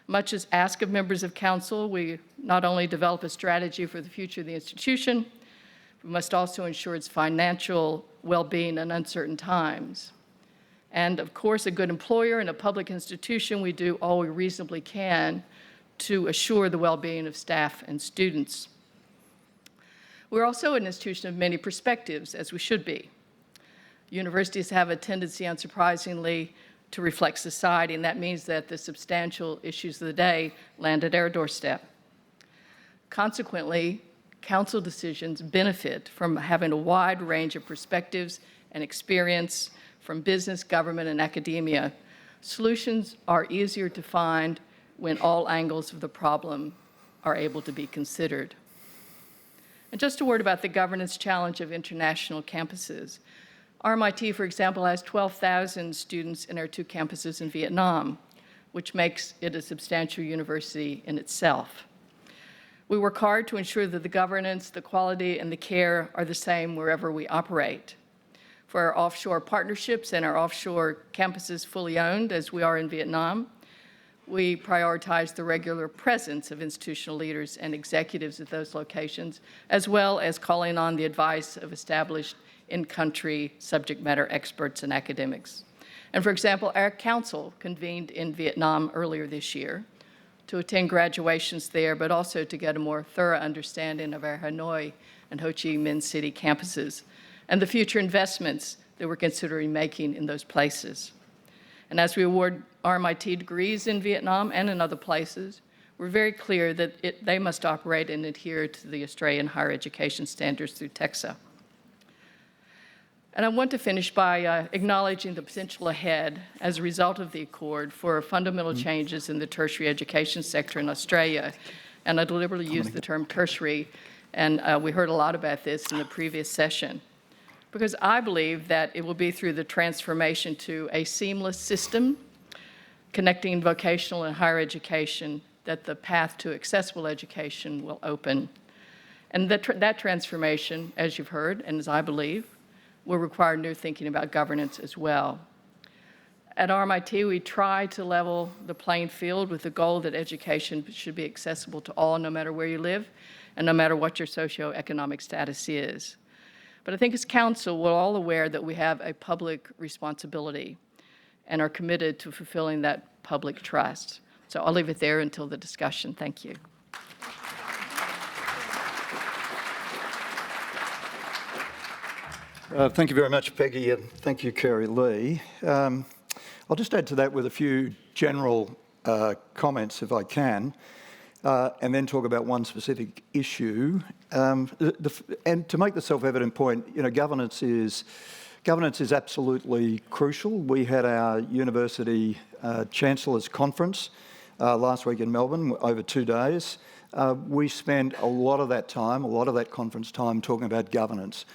Much is asked of members of council. We not only develop a strategy for the future of the institution, we must also ensure its financial well-being in uncertain times. And of course, a good employer and a public institution, we do all we reasonably can to assure the well-being of staff and students. We're also an institution of many perspectives, as we should be. Universities have a tendency, unsurprisingly, to reflect society, and that means that the substantial issues of the day land at our doorstep. Consequently, council decisions benefit from having a wide range of perspectives and experience from business, government, and academia. Solutions are easier to find when all angles of the problem are able to be considered. And just a word about the governance challenge of international campuses. RMIT, for example, has 12,000 students in our 2 campuses in Vietnam, which makes it a substantial university in itself. We work hard to ensure that the governance, the quality, and the care are the same wherever we operate. for our offshore partnerships and our offshore campuses fully owned, as we are in Vietnam. We prioritize the regular presence of institutional leaders and executives at those locations, as well as calling on the advice of established in-country subject matter experts and academics. And for example, our council convened in Vietnam earlier this year to attend graduations there, but also to get a more thorough understanding of our Hanoi and Ho Chi Minh City campuses and the future investments that we're considering making in those places. And as we award RMIT degrees in Vietnam and in other places, we're very clear that they must operate and adhere to the Australian higher education standards through TEQSA. And I want to finish by acknowledging the potential ahead as a result of the Accord for fundamental changes in the tertiary education sector in Australia. And I deliberately use the term tertiary, and we heard a lot about this in the previous session, because I believe that it will be through the transformation to a seamless system connecting vocational and higher education that the path to accessible education will open. And that transformation, as you've heard, and as I believe, will require new thinking about governance as well. At RMIT, we try to level the playing field with the goal that education should be accessible to all, no matter where you live and no matter what your socioeconomic status is. But I think as council, we're all aware that we have a public responsibility and are committed to fulfilling that public trust. So I'll leave it there until the discussion. Thank you. Thank you very much, Peggy, and thank you, Kerri-Lee. I'll just add to that with a few general comments, if I can, and then talk about one specific issue. And to make the self-evident point, you know, governance is absolutely crucial. We had our university Chancellor's conference last week in Melbourne, over 2 days. We spent a lot of that conference time talking about governance.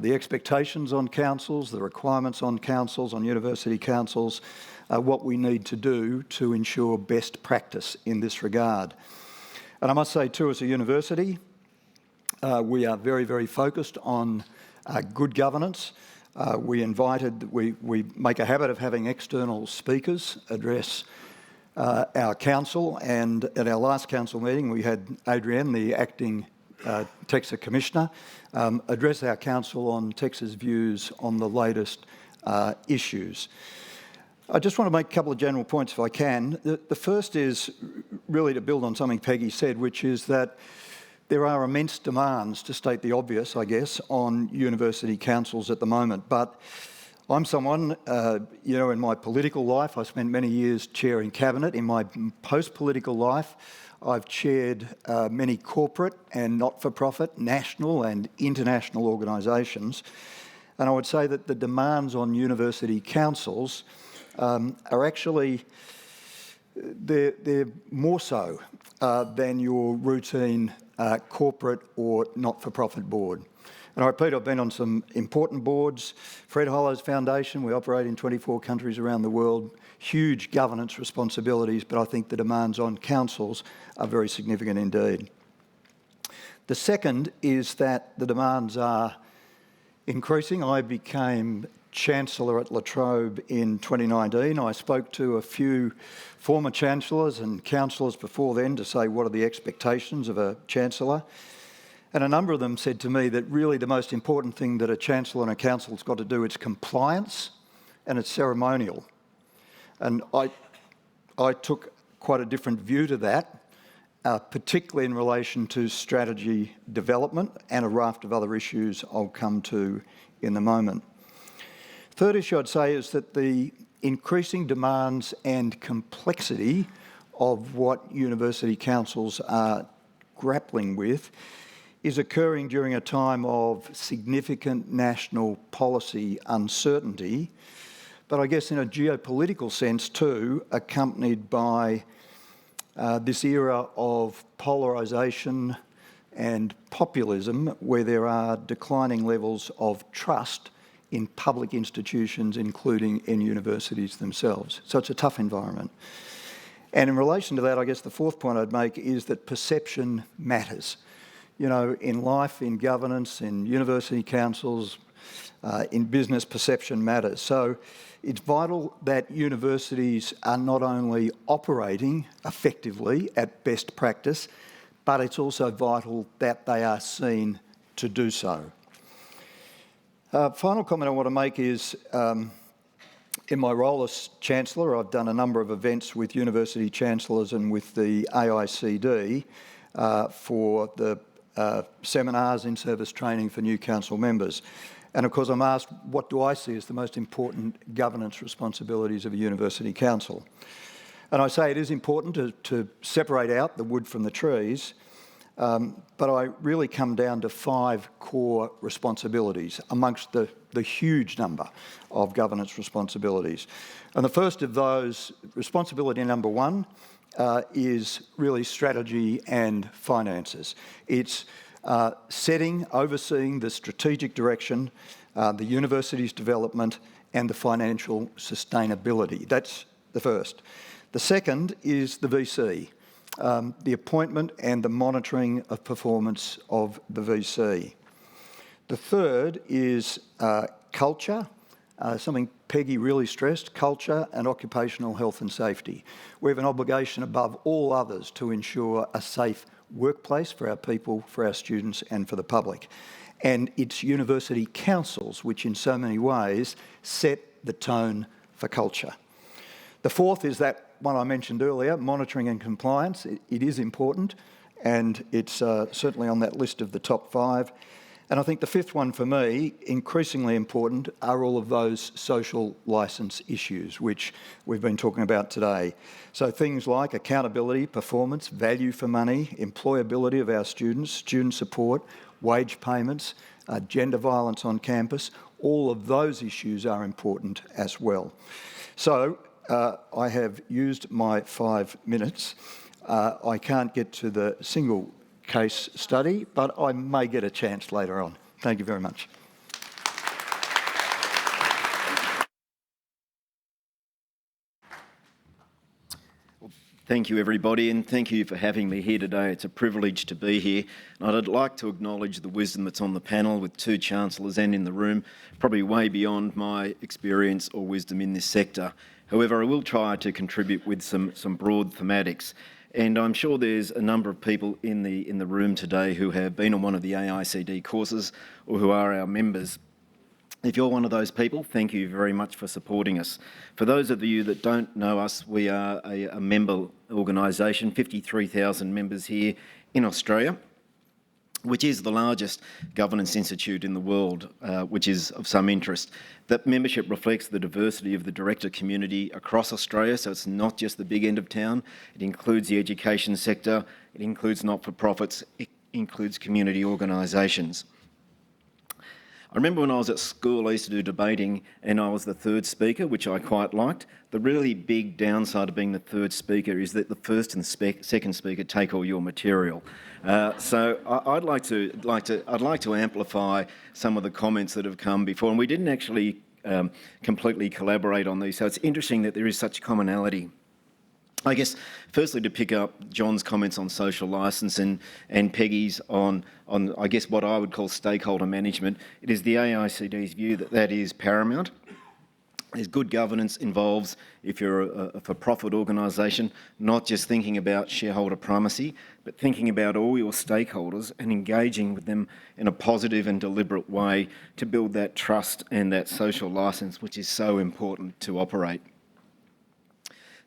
The expectations on councils, the requirements on councils, on university councils, what we need to do to ensure best practice in this regard. And I must say too, as a university, we are very, very focused on good governance. We make a habit of having external speakers address our council, and at our last council meeting we had Adrienne, the acting TEQSA Commissioner, address our council on TEQSA's views on the latest issues. I just want to make a couple of general points if I can. The first is really to build on something Peggy said, which is that there are immense demands, to state the obvious, I guess, on university councils at the moment. But I'm someone, in my political life, I spent many years chairing cabinet. In my post-political life, I've chaired many corporate and not-for-profit, national and international organisations. And I would say that the demands on university councils are actually, they're more so than your routine corporate or not-for-profit board. And I repeat, I've been on some important boards. Fred Hollows Foundation, we operate in 24 countries around the world. Huge governance responsibilities, but I think the demands on councils are very significant indeed. The second is that the demands are increasing. I became Chancellor at Trobe in 2019. I spoke to a few former Chancellors and councillors before then to say what are the expectations of a Chancellor. And a number of them said to me that really the most important thing that a Chancellor and a council's got to do is compliance and it's ceremonial. And I took quite a different view to that, particularly in relation to strategy development and a raft of other issues I'll come to in a moment. Third issue I'd say is that the increasing demands and complexity of what university councils are grappling with is occurring during a time of significant national policy uncertainty, but I guess in a geopolitical sense too, accompanied by this era of polarisation and populism where there are declining levels of trust in public institutions, including in universities themselves. So it's a tough environment. And in relation to that, I guess the fourth point I'd make is that perception matters. You know, in life, in governance, in university councils, in business perception matters. So it's vital that universities are not only operating effectively at best practice, but it's also vital that they are seen to do so. Final comment I want to make is, in my role as Chancellor, I've done a number of events with university chancellors and with the AICD for the seminars in service training for new council members. And of course I'm asked, what do I see as the most important governance responsibilities of a university council? And I say it is important to separate out the wood from the trees, but I really come down to 5 core responsibilities amongst the huge number of governance responsibilities. And the first of those, responsibility number 1, is really strategy and finances. It's overseeing the strategic direction, the university's development and the financial sustainability. That's the first. The second is the VC, the appointment and the monitoring of performance of the VC. The third is culture, something Peggy really stressed, culture and occupational health and safety. We have an obligation above all others to ensure a safe workplace for our people, for our students and for the public. And it's university councils which in so many ways set the tone for culture. The fourth is that one I mentioned earlier, monitoring and compliance. It is important and it's certainly on that list of the top 5. And I think the fifth one for me, increasingly important, are all of those social licence issues which we've been talking about today. So things like accountability, performance, value for money, employability of our students, student support, wage payments, gender violence on campus, all of those issues are important as well. So I have used my 5 minutes. I can't get to the single case study, but I may get a chance later on. Thank you very much. Thank you, everybody, and thank you for having me here today. It's a privilege to be here. And I'd like to acknowledge the wisdom that's on the panel with 2 chancellors and in the room, probably way beyond my experience or wisdom in this sector. However, I will try to contribute with some broad thematics. And I'm sure there's a number of people in the room today who have been on one of the AICD courses or who are our members. If you're one of those people, thank you very much for supporting us. For those of you that don't know us, we are a member organisation, 53,000 members here in Australia, which is the largest governance institute in the world, which is of some interest. That membership reflects the diversity of the director community across Australia, so it's not just the big end of town. It includes the education sector, it includes not-for-profits, it includes community organisations. I remember when I was at school, I used to do debating and I was the 3rd speaker, which I quite liked. The really big downside of being the 3rd speaker is that the 1st and 2nd speaker take all your material. So I'd like to amplify some of the comments that have come before, and we didn't actually completely collaborate on these, so it's interesting that there is such commonality. I guess, firstly, to pick up John's comments on social licence and Peggy's on, I guess, what I would call stakeholder management, it is the AICD's view that that is paramount. As good governance involves, if you're a for-profit organisation, not just thinking about shareholder primacy, but thinking about all your stakeholders and engaging with them in a positive and deliberate way to build that trust and that social licence, which is so important to operate.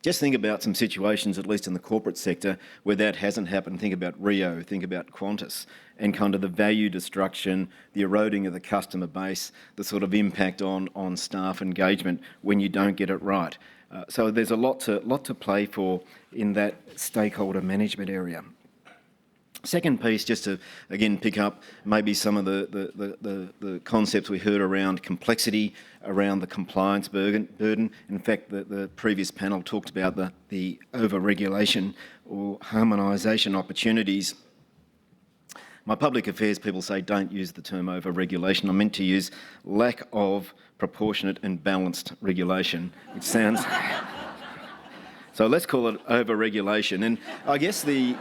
Just think about some situations, at least in the corporate sector, where that hasn't happened. Think about Rio, think about Qantas, and kind of the value destruction, the eroding of the customer base, the sort of impact on staff engagement when you don't get it right. So there's a lot to play for in that stakeholder management area. Second piece, just to again pick up maybe some of the concepts we heard around complexity, around the compliance burden. In fact, the previous panel talked about the over-regulation or harmonisation opportunities. My public affairs people say don't use the term over-regulation. I meant to use lack of proportionate and balanced regulation, which sounds... So let's call it over-regulation. And I guess I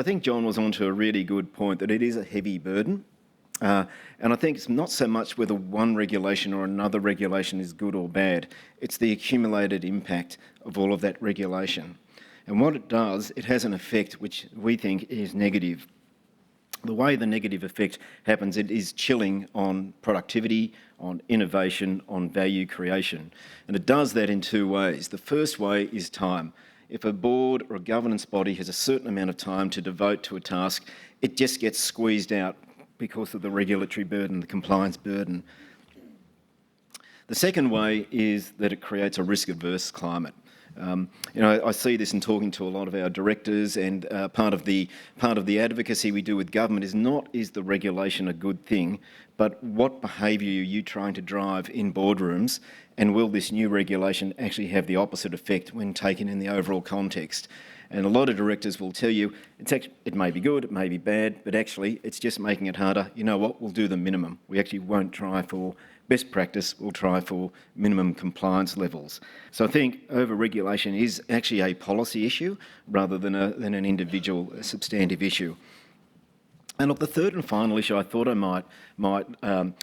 think John was onto a really good point, that it is a heavy burden. And I think it's not so much whether one regulation or another regulation is good or bad, it's the accumulated impact of all of that regulation. And what it does, it has an effect which we think is negative. The way the negative effect happens, it is chilling on productivity, on innovation, on value creation. And it does that in two ways. The first way is time. If a board or a governance body has a certain amount of time to devote to a task, it just gets squeezed out because of the regulatory burden, the compliance burden. The second way is that it creates a risk-averse climate. I see this in talking to a lot of our directors, and part of the advocacy we do with government is the regulation a good thing, but what behaviour are you trying to drive in boardrooms, and will this new regulation actually have the opposite effect when taken in the overall context? And a lot of directors will tell you it may be good, it may be bad, but actually it's just making it harder. You know what? We'll do the minimum. We actually won't try for best practice, we'll try for minimum compliance levels. So I think over-regulation is actually a policy issue rather than an individual substantive issue. And look, the third and final issue I thought I might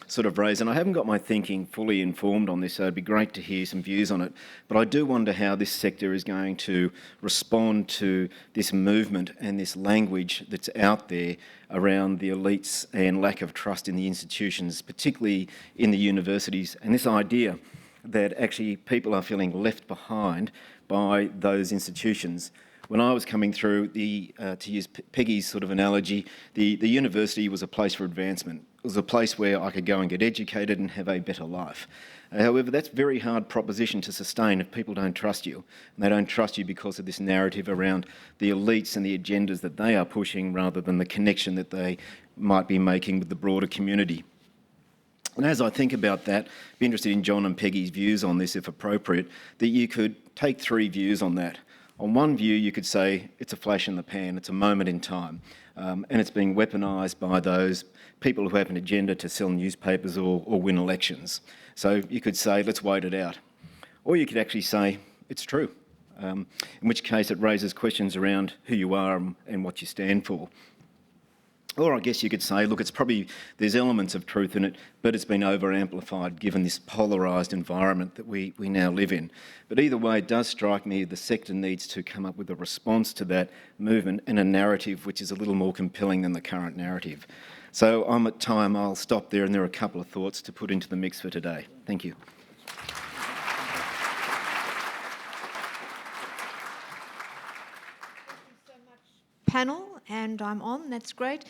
sort of raise, and I haven't got my thinking fully informed on this, so it'd be great to hear some views on it, but I do wonder how this sector is going to respond to this movement and this language that's out there around the elites and lack of trust in the institutions, particularly in the universities, and this idea that actually people are feeling left behind by those institutions. When I was coming through, to use Peggy's sort of analogy, the university was a place for advancement. It was a place where I could go and get educated and have a better life. However, that's a very hard proposition to sustain if people don't trust you. And they don't trust you because of this narrative around the elites and the agendas that they are pushing rather than the connection that they might be making with the broader community. And as I think about that, I'd be interested in John and Peggy's views on this, if appropriate, that you could take three views on that. On one view, you could say it's a flash in the pan, it's a moment in time, and it's being weaponised by those people who have an agenda to sell newspapers or win elections. So you could say, let's wait it out. Or you could actually say, it's true, in which case it raises questions around who you are and what you stand for. Or I guess you could say, look, there's elements of truth in it, but it's been over-amplified given this polarised environment that we now live in. But either way, it does strike me the sector needs to come up with a response to that movement and a narrative which is a little more compelling than the current narrative. So I'm at time, I'll stop there, and there are a couple of thoughts to put into the mix for today. Thank you. Panel, and I'm on, that's great.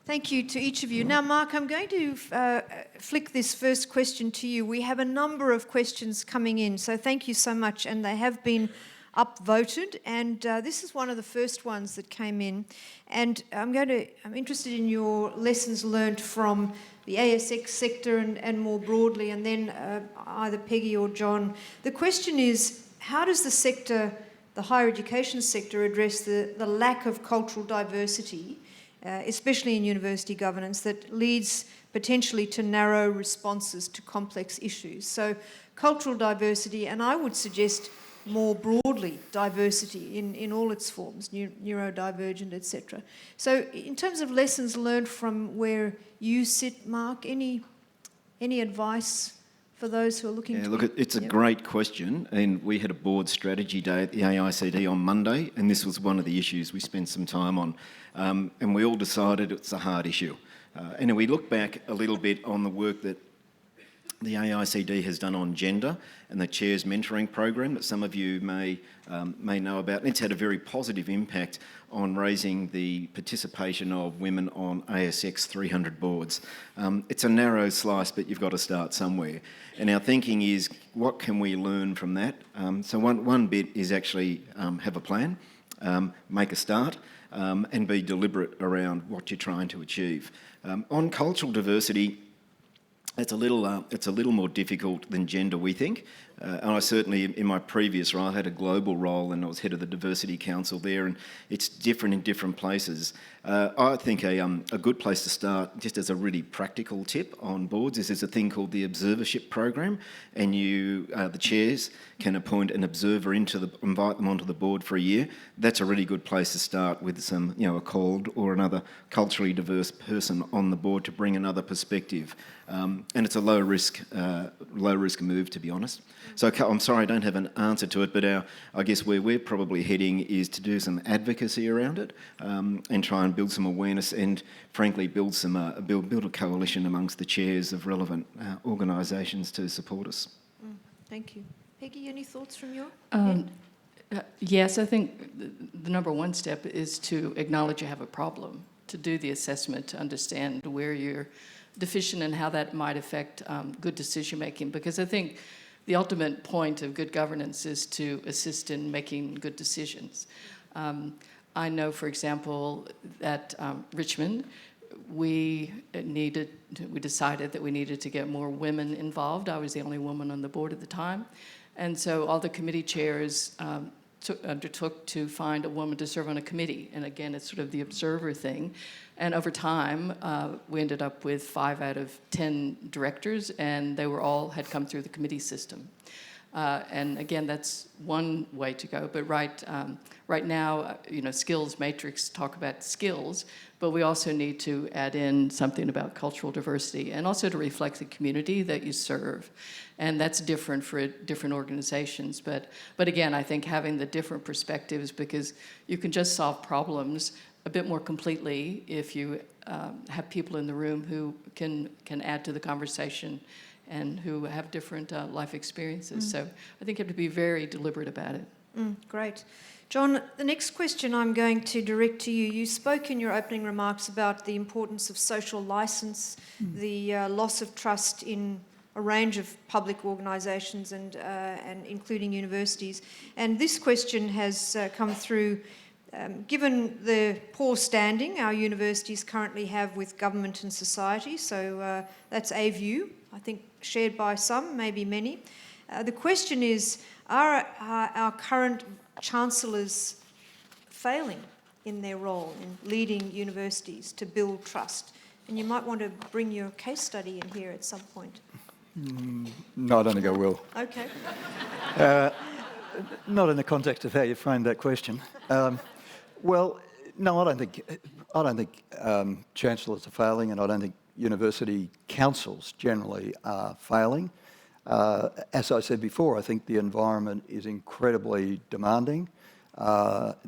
Thank you to each of you. Now, Mark, I'm going to flick this first question to you. We have a number of questions coming in, so thank you so much, and they have been upvoted, and this is one of the first ones that came in, and I'm interested in your lessons learned from the ASX sector and more broadly, and then either Peggy or John. The question is, how does the sector, the higher education sector, address the lack of cultural diversity, especially in university governance, that leads potentially to narrow responses to complex issues? So cultural diversity, and I would suggest more broadly diversity in all its forms, neurodivergent, etc. So in terms of lessons learned from where you sit, Mark, any advice for those who are looking to... Yeah, look, it's a great question, and we had a board strategy day at the AICD on Monday, and this was one of the issues we spent some time on, and we all decided it's a hard issue. And we look back a little bit on the work that the AICD has done on gender and the Chair's mentoring program that some of you may know about. And it's had a very positive impact on raising the participation of women on ASX 300 boards. It's a narrow slice, but you've got to start somewhere. And our thinking is, what can we learn from that? So one bit is actually have a plan, make a start, and be deliberate around what you're trying to achieve. On cultural diversity, it's a little more difficult than gender, we think. And I certainly, in my previous role, I had a global role and I was head of the Diversity Council there, and it's different in different places. I think a good place to start, just as a really practical tip on boards, is there's a thing called the observership program, and the chairs can appoint an observer invite them onto the board for a year. That's a really good place to start with some, a CALD or another culturally diverse person on the board to bring another perspective. And it's a low risk move, to be honest. So I'm sorry I don't have an answer to it, but I guess where we're probably heading is to do some advocacy around it, and try and build some awareness and, frankly, build a coalition amongst the chairs of relevant organisations to support us. Thank you. Peggy, any thoughts from your end? Yes, I think the number one step is to acknowledge you have a problem, to do the assessment, to understand where you're deficient and how that might affect good decision making, because I think the ultimate point of good governance is to assist in making good decisions. I know, for example, that Richmond, we decided that we needed to get more women involved. I was the only woman on the board at the time. And so all the committee chairs undertook to find a woman to serve on a committee. And again, it's sort of the observer thing. And over time, we ended up with 5 out of 10 directors, and they had come through the committee system. And again, that's one way to go. But right now, skills matrix talk about skills, but we also need to add in something about cultural diversity and also to reflect the community that you serve. And that's different for different organizations. But again, I think having the different perspectives, because you can just solve problems a bit more completely if you have people in the room who can add to the conversation and who have different life experiences. So I think you have to be very deliberate about it. Great. John, the next question I'm going to direct to you. You spoke in your opening remarks about the importance of social licence, the loss of trust in a range of public organisations and including universities. And this question has come through. Given the poor standing our universities currently have with government and society, so that's a view, I think shared by some, maybe many. The question is, are our current chancellors failing in their role in leading universities to build trust? And you might want to bring your case study in here at some point. No, I don't think I will. Okay. Not in the context of how you framed that question. Well, no, I don't think chancellors are failing, and I don't think university councils generally are failing. As I said before, I think the environment is incredibly demanding.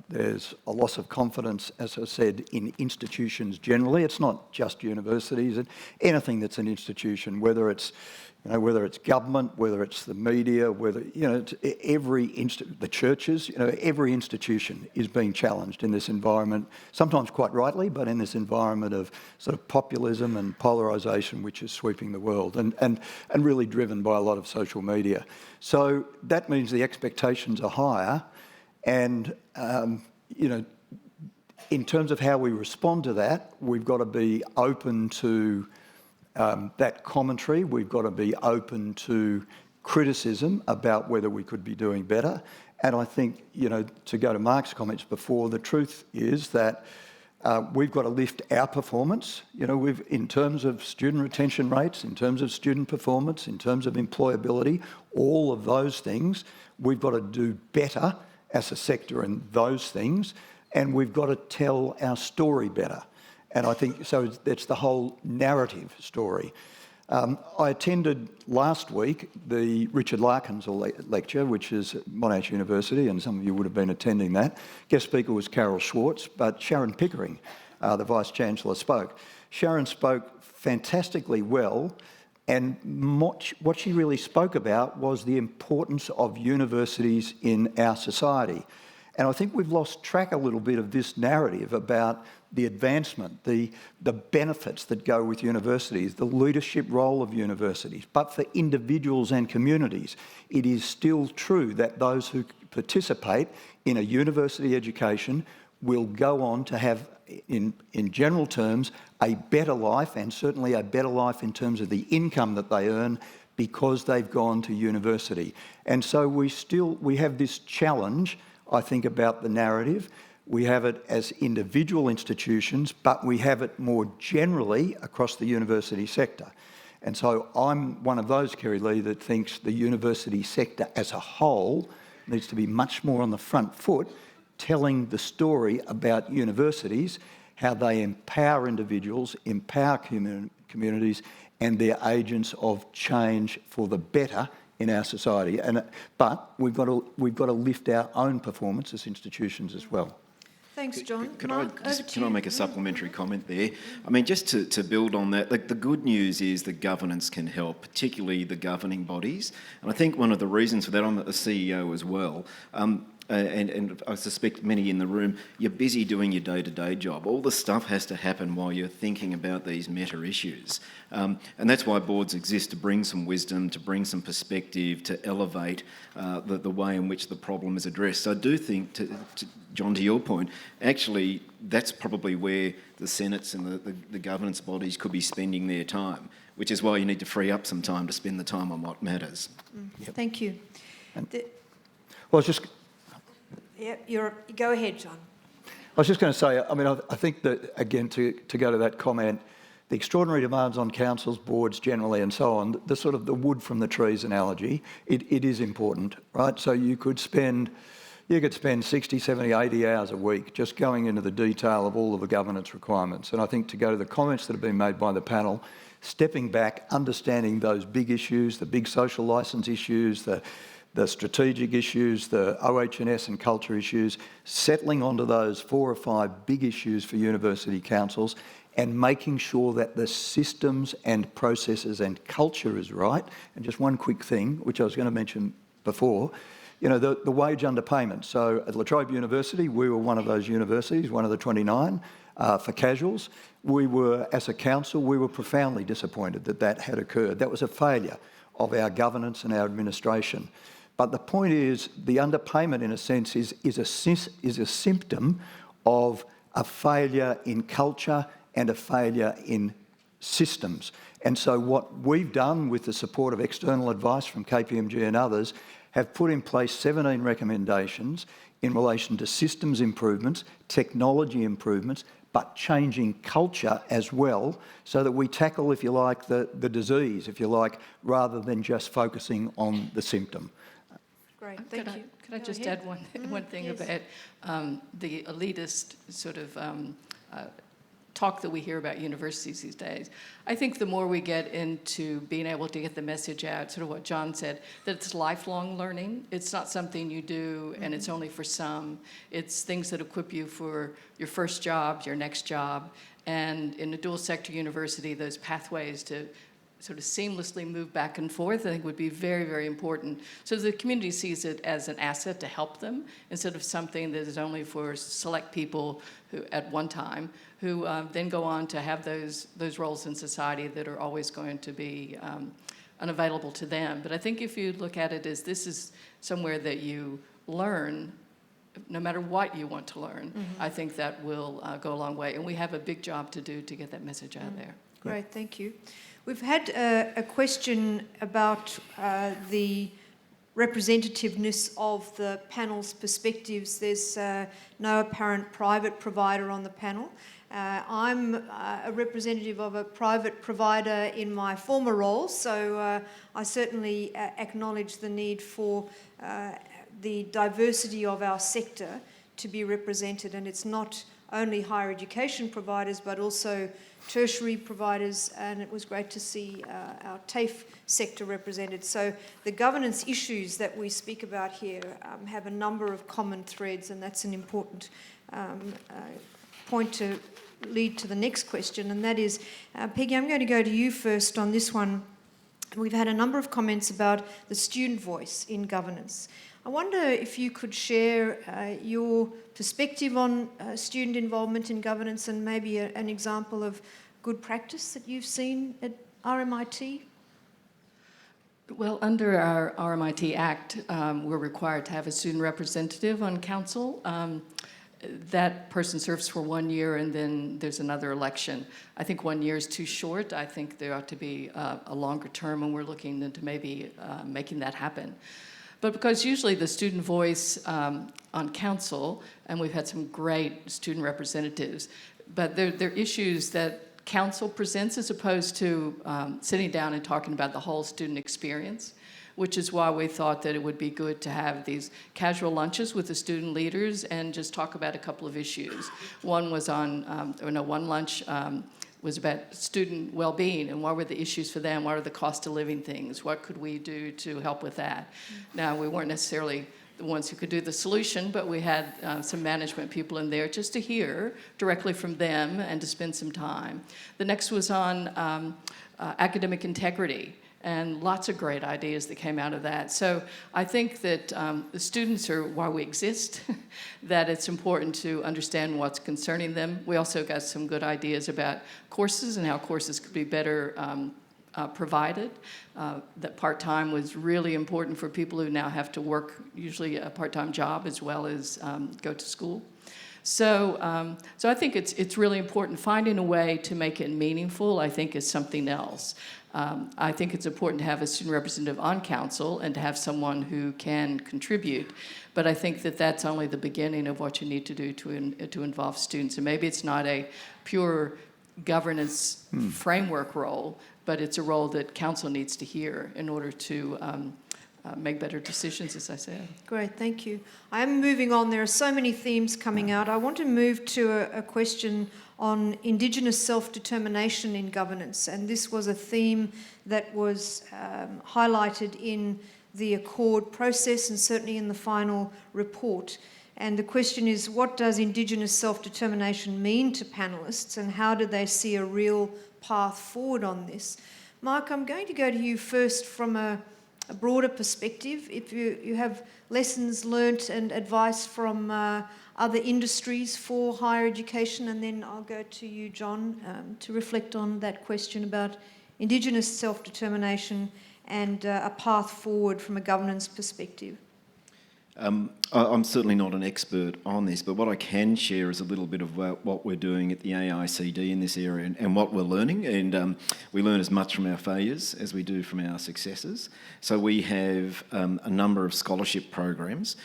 There's a loss of confidence, as I said, in institutions generally. It's not just universities, and anything that's an institution, whether it's government, whether it's the media, the churches, every institution is being challenged in this environment, sometimes quite rightly, but in this environment of sort of populism and polarisation which is sweeping the world and really driven by a lot of social media. So that means the expectations are higher, and in terms of how we respond to that, we've got to be open to that commentary. We've got to be open to criticism about whether we could be doing better. And I think, to go to Mark's comments before, the truth is that we've got to lift our performance. In terms of student retention rates, in terms of student performance, in terms of employability, all of those things, we've got to do better as a sector in those things, and we've got to tell our story better. And I think, so that's the whole narrative story. I attended last week the Richard Larkins lecture, which is at Monash University, and some of you would have been attending that. Guest speaker was Carol Schwartz, but Sharon Pickering, the Vice-Chancellor, spoke. Sharon spoke fantastically well, and what she really spoke about was the importance of universities in our society. And I think we've lost track a little bit of this narrative about the advancement, the benefits that go with universities, the leadership role of universities. But for individuals and communities, it is still true that those who participate in a university education will go on to have, in general terms, a better life, and certainly a better life in terms of the income that they earn, because they've gone to university. And so we have this challenge, I think, about the narrative. We have it as individual institutions, but we have it more generally across the university sector. And so I'm one of those, Kerri-Lee, that thinks the university sector as a whole needs to be much more on the front foot, telling the story about universities, how they empower individuals, empower communities, and they're agents of change for the better in our society. But we've got to lift our own performance as institutions as well. Thanks, John. Can I make a supplementary comment there? I mean, just to build on that, like, the good news is that governance can help, particularly the governing bodies. And I think one of the reasons for that, I'm a CEO as well, and I suspect many in the room, you're busy doing your day-to-day job. All the stuff has to happen while you're thinking about these meta issues. And that's why boards exist, to bring some wisdom, to bring some perspective, to elevate the way in which the problem is addressed. So I do think, John, to your point, actually that's probably where the Senates and the governance bodies could be spending their time, which is why you need to free up some time to spend the time on what matters. Yep. Thank you. Well, just... Yeah, go ahead, John. I was just going to say, I mean, I think that, again, to go to that comment, the extraordinary demands on councils, boards generally and so on, the sort of the wood from the trees analogy, it is important, right? So you could spend 60, 70, 80 hours a week just going into the detail of all of the governance requirements. And I think to go to the comments that have been made by the panel, stepping back, understanding those big issues, the big social licence issues, the strategic issues, the OH&S and culture issues, settling onto those 4 or 5 big issues for university councils and making sure that the systems and processes and culture is right. And just one quick thing, which I was going to mention before, you know, the wage underpayment. So at La Trobe University, we were one of those universities, one of the 29 for casuals. We were, as a council, we were profoundly disappointed that that had occurred. That was a failure of our governance and our administration. But the point is, the underpayment, in a sense, is a symptom of a failure in culture and a failure in systems. And so what we've done with the support of external advice from KPMG and others, have put in place 17 recommendations in relation to systems improvements, technology improvements, but changing culture as well, so that we tackle, if you like, the disease, if you like, rather than just focusing on the symptom. Great, thank you. Could I just add one thing yes. about the elitist sort of talk that we hear about universities these days? I think the more we get into being able to get the message out, sort of what John said, that it's lifelong learning. It's not something you do and it's only for some. It's things that equip you for your first job, your next job. And in a dual sector university, those pathways to sort of seamlessly move back and forth, I think would be very, very important. So the community sees it as an asset to help them, instead of something that is only for select people who, at one time, who then go on to have those roles in society that are always going to be unavailable to them. But I think if you look at it as this is somewhere that you learn, no matter what you want to learn, I think that will go a long way. And we have a big job to do to get that message out there. Great, thank you. We've had a question about the representativeness of the panel's perspectives. There's no apparent private provider on the panel. I'm a representative of a private provider in my former role, so I certainly acknowledge the need for the diversity of our sector to be represented, and it's not only higher education providers but also tertiary providers, and it was great to see our TAFE sector represented. So the governance issues that we speak about here have a number of common threads, and that's an important point to lead to the next question, and that is, Peggy, I'm going to go to you first on this one. We've had a number of comments about the student voice in governance. I wonder if you could share your perspective on student involvement in governance and maybe an example of good practice that you've seen at RMIT? Well, under our RMIT Act, we're required to have a student representative on council. that person serves for 1 year and then there's another election. I think 1 year is too short. I think there ought to be a longer term, and we're looking into maybe making that happen. But because usually the student voice on council, and we've had some great student representatives, but they're issues that council presents as opposed to sitting down and talking about the whole student experience, which is why we thought that it would be good to have these casual lunches with the student leaders and just talk about a couple of issues. One was one lunch was about student well-being and what were the issues for them, what are the cost of living things, what could we do to help with that. Now, we weren't necessarily the ones who could do the solution, but we had some management people in there just to hear directly from them and to spend some time. The next was on academic integrity, and lots of great ideas that came out of that. So I think that the students are why we exist, that it's important to understand what's concerning them. We also got some good ideas about courses and how courses could be better provided. That part-time was really important for people who now have to work usually a part-time job as well as go to school. So I think it's really important. Finding a way to make it meaningful, I think, is something else. I think it's important to have a student representative on council and to have someone who can contribute. But I think that that's only the beginning of what you need to do to involve students. And maybe it's not a pure governance framework role, but it's a role that council needs to hear in order to make better decisions, as I said. Great, thank you. I am moving on. There are so many themes coming out. I want to move to a question on Indigenous self-determination in governance, and this was a theme that was highlighted in the Accord process and certainly in the final report. And the question is, what does Indigenous self-determination mean to panellists, and how do they see a real path forward on this? Mark, I'm going to go to you first from a broader perspective. If you have lessons learnt and advice from other industries for higher education, and then I'll go to you, John, to reflect on that question about Indigenous self-determination and a path forward from a governance perspective. I'm certainly not an expert on this, but what I can share is a little bit of what we're doing at the MAICD in this area and what we're learning. And we learn as much from our failures as we do from our successes. So we have a number of scholarship programs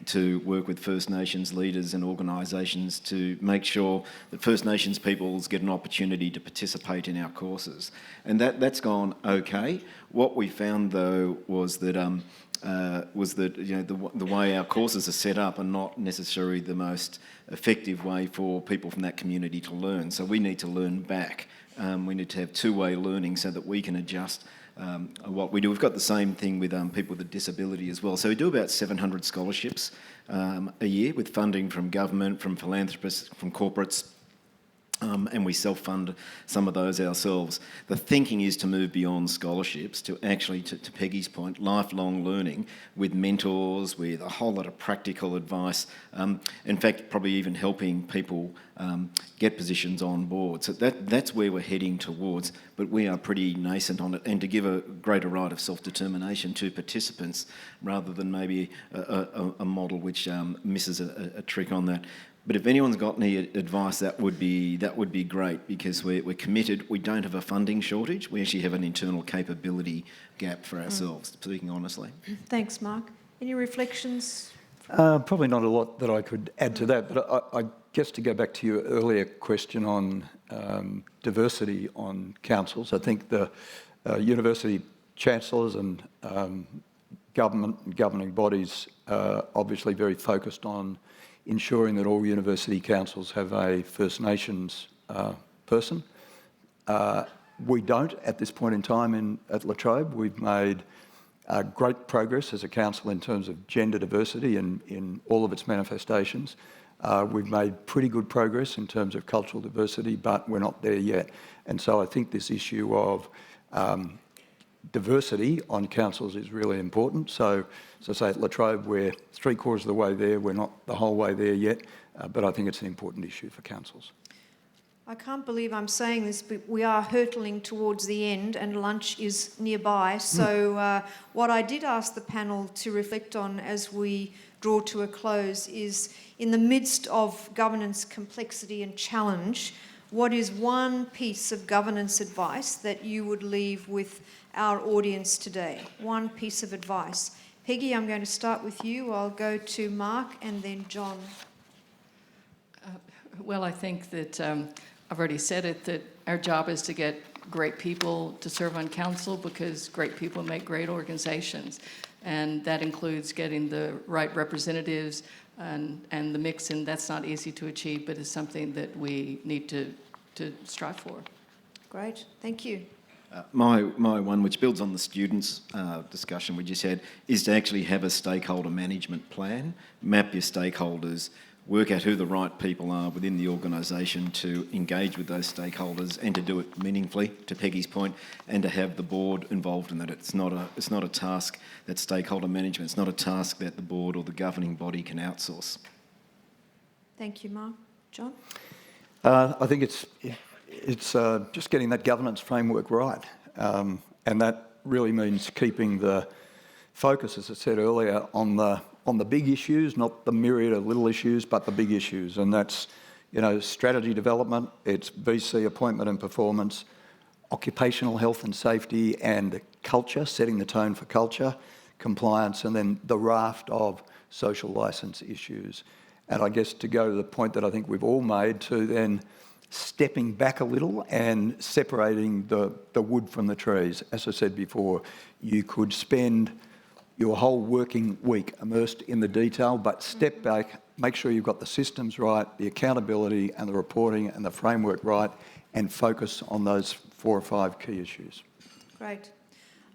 to work with First Nations leaders and organisations to make sure that First Nations peoples get an opportunity to participate in our courses. And that's gone okay. What we found, though, was that the way our courses are set up are not necessarily the most effective way for people from that community to learn. So we need to learn back. We need to have two-way learning so that we can adjust what we do. We've got the same thing with people with a disability as well. So we do about 700 scholarships a year with funding from government, from philanthropists, from corporates. And we self-fund some of those ourselves. The thinking is to move beyond scholarships to actually, to Peggy's point, lifelong learning with mentors, with a whole lot of practical advice. In fact, probably even helping people get positions on board. So that's where we're heading towards, but we are pretty nascent on it. And to give a greater right of self-determination to participants rather than maybe a model which misses a trick on that. But if anyone's got any advice, that would be great, because we're committed. We don't have a funding shortage. We actually have an internal capability gap for ourselves, speaking honestly. Thanks, Mark. Any reflections? Probably not a lot that I could add to that, but I guess to go back to your earlier question on diversity on councils, I think the university chancellors and government and governing bodies are obviously very focused on ensuring that all university councils have a First Nations person. We don't at this point in time at La Trobe. We've made great progress as a council in terms of gender diversity in all of its manifestations. We've made pretty good progress in terms of cultural diversity, but we're not there yet. And so I think this issue of diversity on councils is really important. So as I say, at La Trobe, we're 3/4 of the way there. We're not the whole way there yet, but I think it's an important issue for councils. I can't believe I'm saying this, but we are hurtling towards the end and lunch is nearby. So what I did ask the panel to reflect on as we draw to a close is, in the midst of governance complexity and challenge, what is one piece of governance advice that you would leave with our audience today? One piece of advice. Peggy, I'm going to start with you. I'll go to Mark and then John. Well, I think that I've already said it, that our job is to get great people to serve on council, because great people make great organisations. And that includes getting the right representatives and the mix, and that's not easy to achieve, but it's something that we need to strive for. Great, thank you. My one, which builds on the students' discussion we just had, is to actually have a stakeholder management plan, map your stakeholders, work out who the right people are within the organisation to engage with those stakeholders and to do it meaningfully, to Peggy's point, and to have the board involved in that. It's not a task that stakeholder management, it's not a task that the board or the governing body can outsource. Thank you, Mark. John? I think it's just getting that governance framework right. And that really means keeping the focus, as I said earlier, on the big issues, not the myriad of little issues, but the big issues. And that's, strategy development, it's VC appointment and performance, occupational health and safety and culture, setting the tone for culture, compliance, and then the raft of social licence issues. And I guess to go to the point that I think we've all made, to then stepping back a little and separating the wood from the trees. As I said before, you could spend your whole working week immersed in the detail, but step back, make sure you've got the systems right, the accountability and the reporting and the framework right, and focus on those 4 or 5 key issues. Great.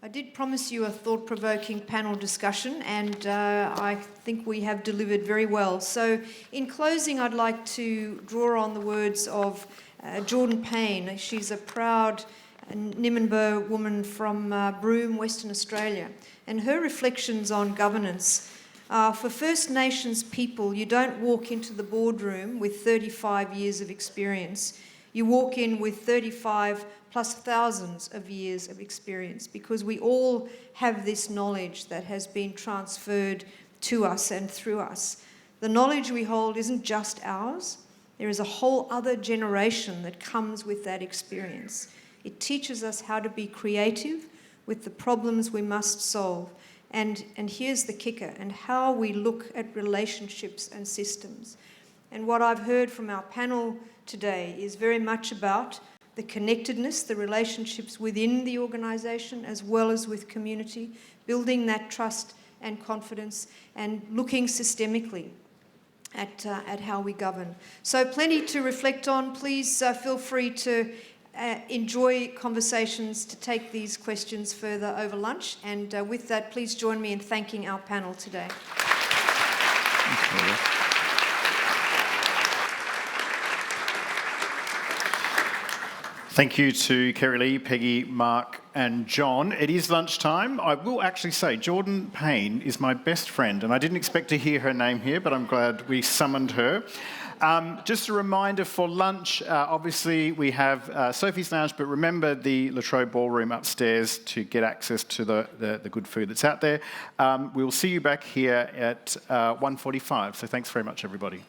I did promise you a thought-provoking panel discussion, and I think we have delivered very well. So in closing, I'd like to draw on the words of Jordan Payne. She's a proud Nimbinbur woman from Broome, Western Australia. And her reflections on governance are, for First Nations people, you don't walk into the boardroom with 35 years of experience. You walk in with 35 plus thousands of years of experience, because we all have this knowledge that has been transferred to us and through us. The knowledge we hold isn't just ours. There is a whole other generation that comes with that experience. It teaches us how to be creative with the problems we must solve. And here's the kicker, and how we look at relationships and systems. And what I've heard from our panel today is very much about the connectedness, the relationships within the organisation as well as with community, building that trust and confidence, and looking systemically at how we govern. So plenty to reflect on. Please feel free to enjoy conversations, to take these questions further over lunch. And with that, please join me in thanking our panel today. Thank you to Kerri-Lee, Peggy, Mark and John. It is lunchtime. I will actually say Jordan Payne is my best friend, and I didn't expect to hear her name here, but I'm glad we summoned her. Just a reminder for lunch, obviously we have Sophie's Lounge, but remember the Trobe ballroom upstairs to get access to the good food that's out there. We'll see you back here at 1:45, so thanks very much everybody.